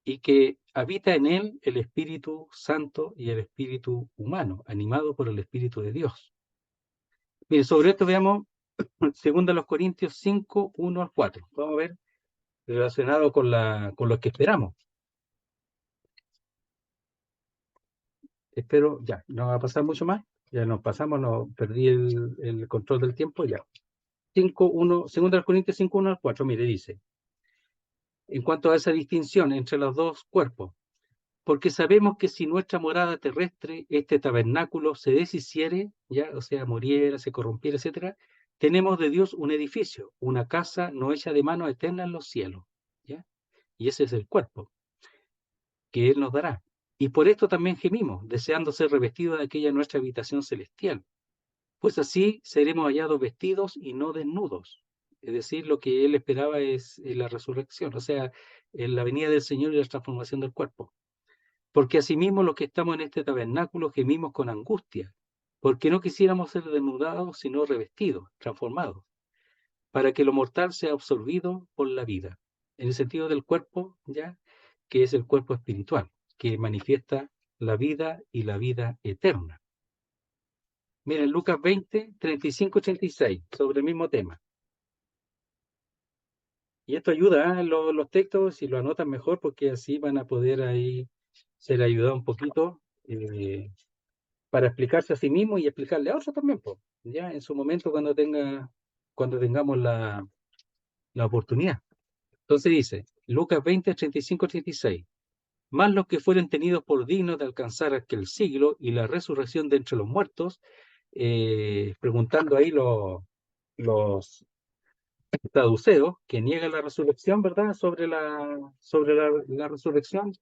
y que habita en él el Espíritu Santo y el espíritu humano, animado por el Espíritu de Dios. Bien, sobre esto veamos 2 Corintios 5, 1 al 4. Vamos a ver relacionado con lo que esperamos. Espero, ya, no va a pasar mucho más. Ya nos pasamos, no perdí el control del tiempo, ya. 2 Corintios 5, 1 al 4, mire, dice, en cuanto a esa distinción entre los dos cuerpos, porque sabemos que si nuestra morada terrestre, este tabernáculo, se deshiciere, ya, o sea, muriera, se corrompiera, etcétera, tenemos de Dios un edificio, una casa no hecha de mano eterna en los cielos, ¿ya? Y ese es el cuerpo que Él nos dará. Y por esto también gemimos, deseando ser revestidos de aquella nuestra habitación celestial, pues así seremos hallados vestidos y no desnudos. Es decir, lo que Él esperaba es la resurrección, o sea, en la venida del Señor y la transformación del cuerpo. Porque asimismo los que estamos en este tabernáculo gemimos con angustia, porque no quisiéramos ser desnudados, sino revestidos, transformados, para que lo mortal sea absorbido por la vida. En el sentido del cuerpo, ya, que es el cuerpo espiritual, que manifiesta la vida y la vida eterna. Miren, Lucas 20, 35, 86, sobre el mismo tema. Y esto ayuda, ¿eh? Los textos, si lo anotan mejor, porque así van a poder ahí ser ayudados un poquito para explicarse a sí mismo y explicarle a otros también, pues, ya en su momento cuando tengamos la oportunidad. Entonces dice, Lucas 20, 35, 36, más los que fueren tenidos por dignos de alcanzar aquel siglo y la resurrección de entre los muertos, preguntando ahí los saduceos que niegan la resurrección, ¿verdad? Sobre la resurrección,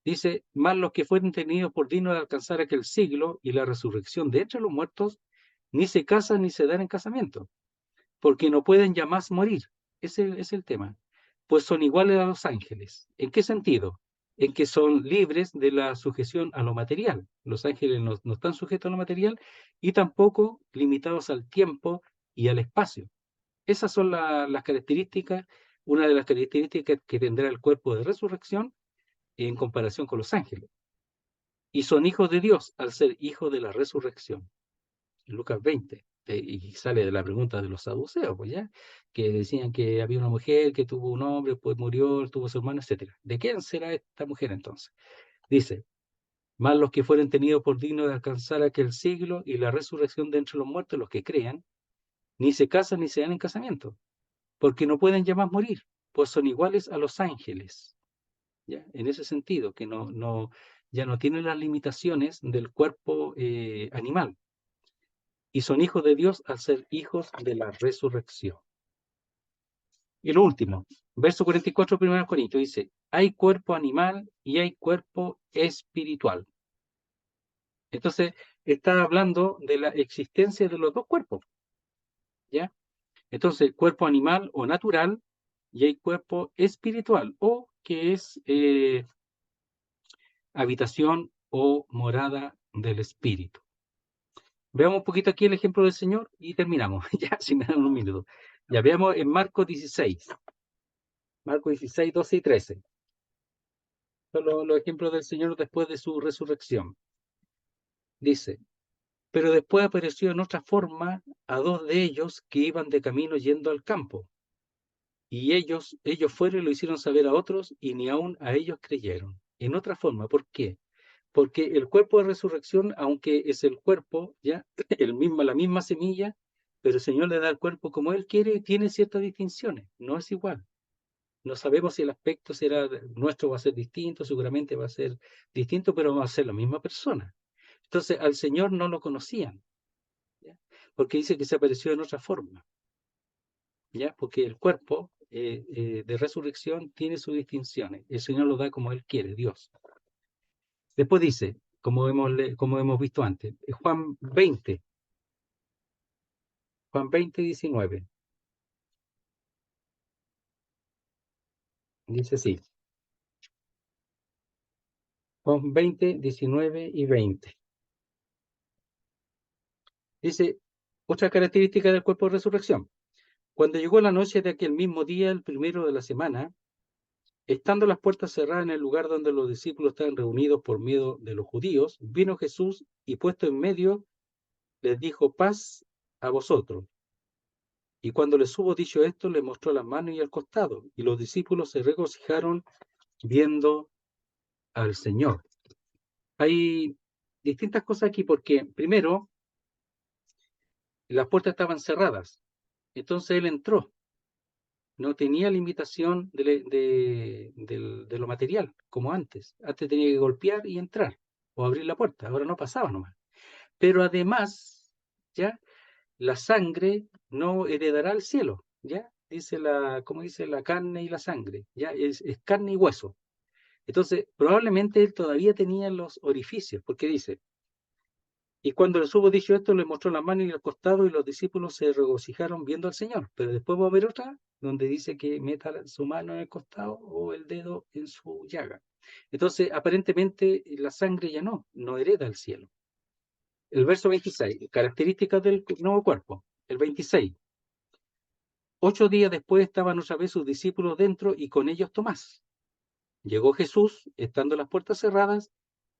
dice, más los que fueren tenidos por dignos de alcanzar aquel siglo y la resurrección de entre los muertos, ni se casan ni se dan en casamiento, porque no pueden ya más morir. Ese es el tema. Pues son iguales a los ángeles. ¿En qué sentido? En que son libres de la sujeción a lo material. Los ángeles no están sujetos a lo material y tampoco limitados al tiempo y al espacio. Esas son las características, una de las características que tendrá el cuerpo de resurrección en comparación con los ángeles. Y son hijos de Dios al ser hijos de la resurrección. Lucas 20. Y sale de la pregunta de los saduceos, pues ya, que decían que había una mujer que tuvo un hombre, pues murió, tuvo su hermano, etcétera. ¿De quién será esta mujer entonces? Dice, más los que fueren tenidos por dignos de alcanzar aquel siglo y la resurrección de entre los muertos, los que crean, ni se casan ni se dan en casamiento, porque no pueden ya más morir, pues son iguales a los ángeles. ¿Ya? En ese sentido, que ya no tienen las limitaciones del cuerpo animal. Y son hijos de Dios al ser hijos de la resurrección. Y lo último, verso 44, 1 Corintios, dice, hay cuerpo animal y hay cuerpo espiritual. Entonces, está hablando de la existencia de los dos cuerpos. ¿Ya? Entonces, cuerpo animal o natural y hay cuerpo espiritual o que es habitación o morada del espíritu. Veamos un poquito aquí el ejemplo del Señor y terminamos. Ya, si me dan un minuto. Ya veamos en Marcos 16. Marcos 16, 12 y 13. Son los ejemplos del Señor después de su resurrección. Dice, pero después apareció en otra forma a dos de ellos que iban de camino yendo al campo. Y ellos fueron y lo hicieron saber a otros y ni aun a ellos creyeron. En otra forma, ¿por qué? Porque el cuerpo de resurrección, aunque es el cuerpo, ya, la misma semilla, pero el Señor le da el cuerpo como Él quiere, tiene ciertas distinciones, no es igual. No sabemos si el aspecto nuestro va a ser distinto, seguramente va a ser distinto, pero va a ser la misma persona. Entonces, al Señor no lo conocían, ¿ya? Porque dice que se apareció en otra forma, ¿ya? Porque el cuerpo de resurrección tiene sus distinciones. El Señor lo da como Él quiere, Dios. Después dice, como hemos visto antes, Juan 20, 19. Dice así, Juan 20, 19 y 20. Dice, otra característica del cuerpo de resurrección. Cuando llegó la noche de aquel mismo día, el primero de la semana, estando las puertas cerradas en el lugar donde los discípulos estaban reunidos por miedo de los judíos, vino Jesús y puesto en medio, les dijo, paz a vosotros. Y cuando les hubo dicho esto, les mostró las manos y el costado, y los discípulos se regocijaron viendo al Señor. Hay distintas cosas aquí, porque primero, las puertas estaban cerradas, entonces él entró, no tenía limitación de lo material, como antes. Antes tenía que golpear y entrar, o abrir la puerta, ahora no pasaba nomás. Pero además, ya, la sangre no heredará el cielo, ya, dice como dice la carne y la sangre, ya, es carne y hueso. Entonces, probablemente él todavía tenía los orificios, porque dice, y cuando les hubo dicho esto, les mostró la mano y el costado, y los discípulos se regocijaron viendo al Señor. Pero después va a haber otra, donde dice que meta su mano en el costado o el dedo en su llaga. Entonces, aparentemente, la sangre ya no hereda el cielo. El verso 26, características del nuevo cuerpo. El 26. 8 días después estaban otra vez sus discípulos dentro y con ellos Tomás. Llegó Jesús, estando las puertas cerradas,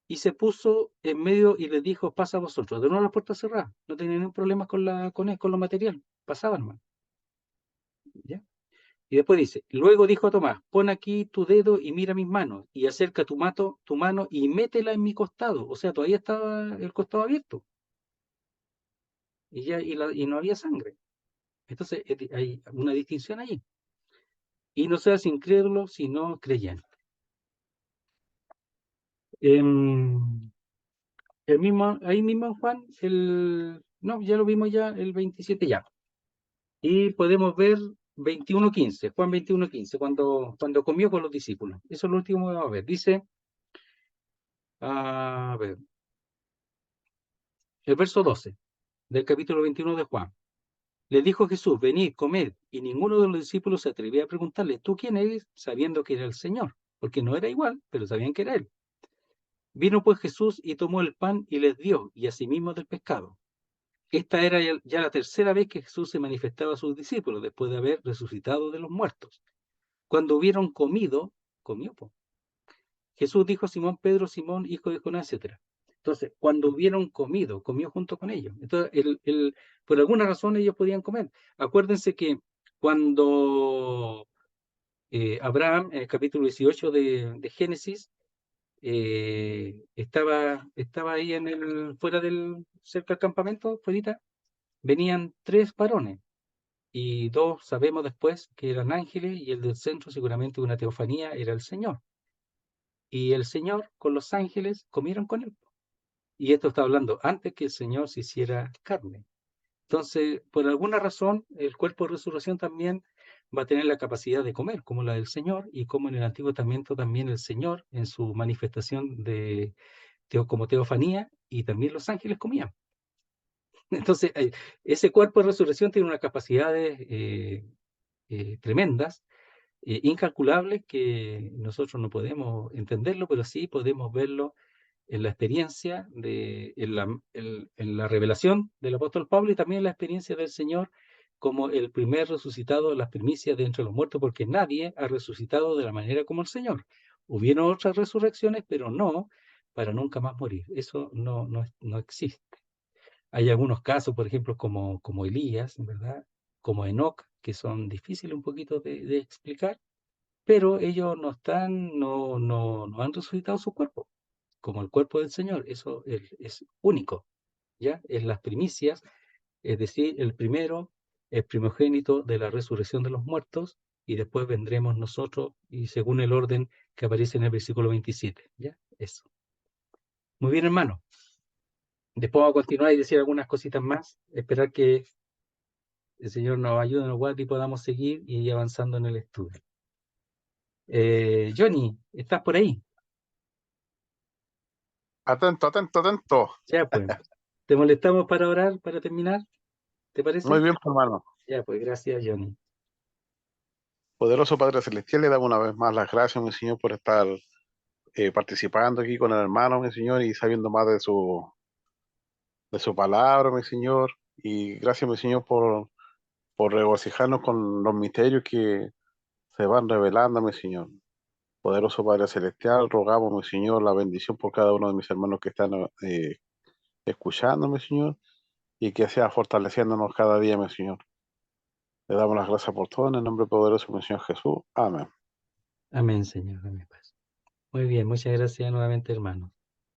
y se puso en medio y les dijo, pasa a vosotros. De nuevo las puertas cerradas. No tenía ningún problema con lo material. Pasaban nomás. ¿Ya? Y después dice, luego dijo a Tomás, pon aquí tu dedo y mira mis manos, y acerca tu mano y métela en mi costado. O sea, todavía estaba el costado abierto. Y no había sangre. Entonces hay una distinción allí. Y no seas incrédulo, sino creyente. Ahí mismo en Juan, no, ya lo vimos ya, el 27 ya. Y podemos ver 21:15, Juan 21:15, cuando comió con los discípulos. Eso es lo último que vamos a ver. Dice, a ver, el verso 12 del capítulo 21 de Juan. Le dijo Jesús, venid, comed. Y ninguno de los discípulos se atrevía a preguntarle, ¿tú quién eres? Sabiendo que era el Señor. Porque no era igual, pero sabían que era él. Vino pues Jesús y tomó el pan y les dio, y asimismo del pescado. Esta era ya la tercera vez que Jesús se manifestaba a sus discípulos, después de haber resucitado de los muertos. Cuando hubieron comido, comió. Jesús dijo a Simón Pedro, Simón, hijo de Jonás, etc. Entonces, cuando hubieron comido, comió junto con ellos. Entonces, por alguna razón ellos podían comer. Acuérdense que cuando Abraham, en el capítulo 18 de Génesis, estaba ahí cerca del campamento, fuera, venían 3 varones. Y 2 sabemos después que eran ángeles, y el del centro seguramente una teofanía era el Señor. Y el Señor con los ángeles comieron con él. Y esto está hablando antes que el Señor se hiciera carne. Entonces, por alguna razón, el cuerpo de resurrección también va a tener la capacidad de comer, como la del Señor, y como en el Antiguo Testamento también el Señor, en su manifestación como teofanía, y también los ángeles comían. Entonces, ese cuerpo de resurrección tiene unas capacidades tremendas, incalculables, que nosotros no podemos entenderlo, pero sí podemos verlo en la experiencia, en la revelación del apóstol Pablo, y también en la experiencia del Señor como el primer resucitado de las primicias de entre los muertos, porque nadie ha resucitado de la manera como el Señor. Hubieron otras resurrecciones, pero no para nunca más morir. Eso no existe. Hay algunos casos, por ejemplo, como Elías, ¿verdad? Como Enoc, que son difíciles un poquito de explicar, pero ellos no han resucitado su cuerpo, como el cuerpo del Señor. Eso es único, ¿ya? Es las primicias, es decir, el primogénito de la resurrección de los muertos, y después vendremos nosotros, y según el orden que aparece en el versículo 27, ¿ya? Eso. Muy bien, hermano. Después vamos a continuar y decir algunas cositas más, esperar que el Señor nos ayude, nos guarde y podamos seguir y ir avanzando en el estudio. Johnny, ¿estás por ahí? Atento, atento, atento. Ya, pues. ¿Te molestamos para orar, para terminar? ¿Te parece? Muy bien, pues, hermano. Ya, pues, gracias, Johnny. Poderoso Padre Celestial, le damos una vez más las gracias, mi Señor, por estar participando aquí con el hermano, mi Señor, y sabiendo más de su palabra, mi Señor. Y gracias, mi Señor, por regocijarnos con los misterios que se van revelando, mi Señor. Poderoso Padre Celestial, rogamos, mi Señor, la bendición por cada uno de mis hermanos que están escuchando, mi Señor, y que sea fortaleciéndonos cada día, mi Señor. Le damos las gracias por todo en el nombre poderoso de mi Señor Jesús. Amén. Amén, Señor. Amén, Paz. Muy bien, muchas gracias nuevamente, hermanos.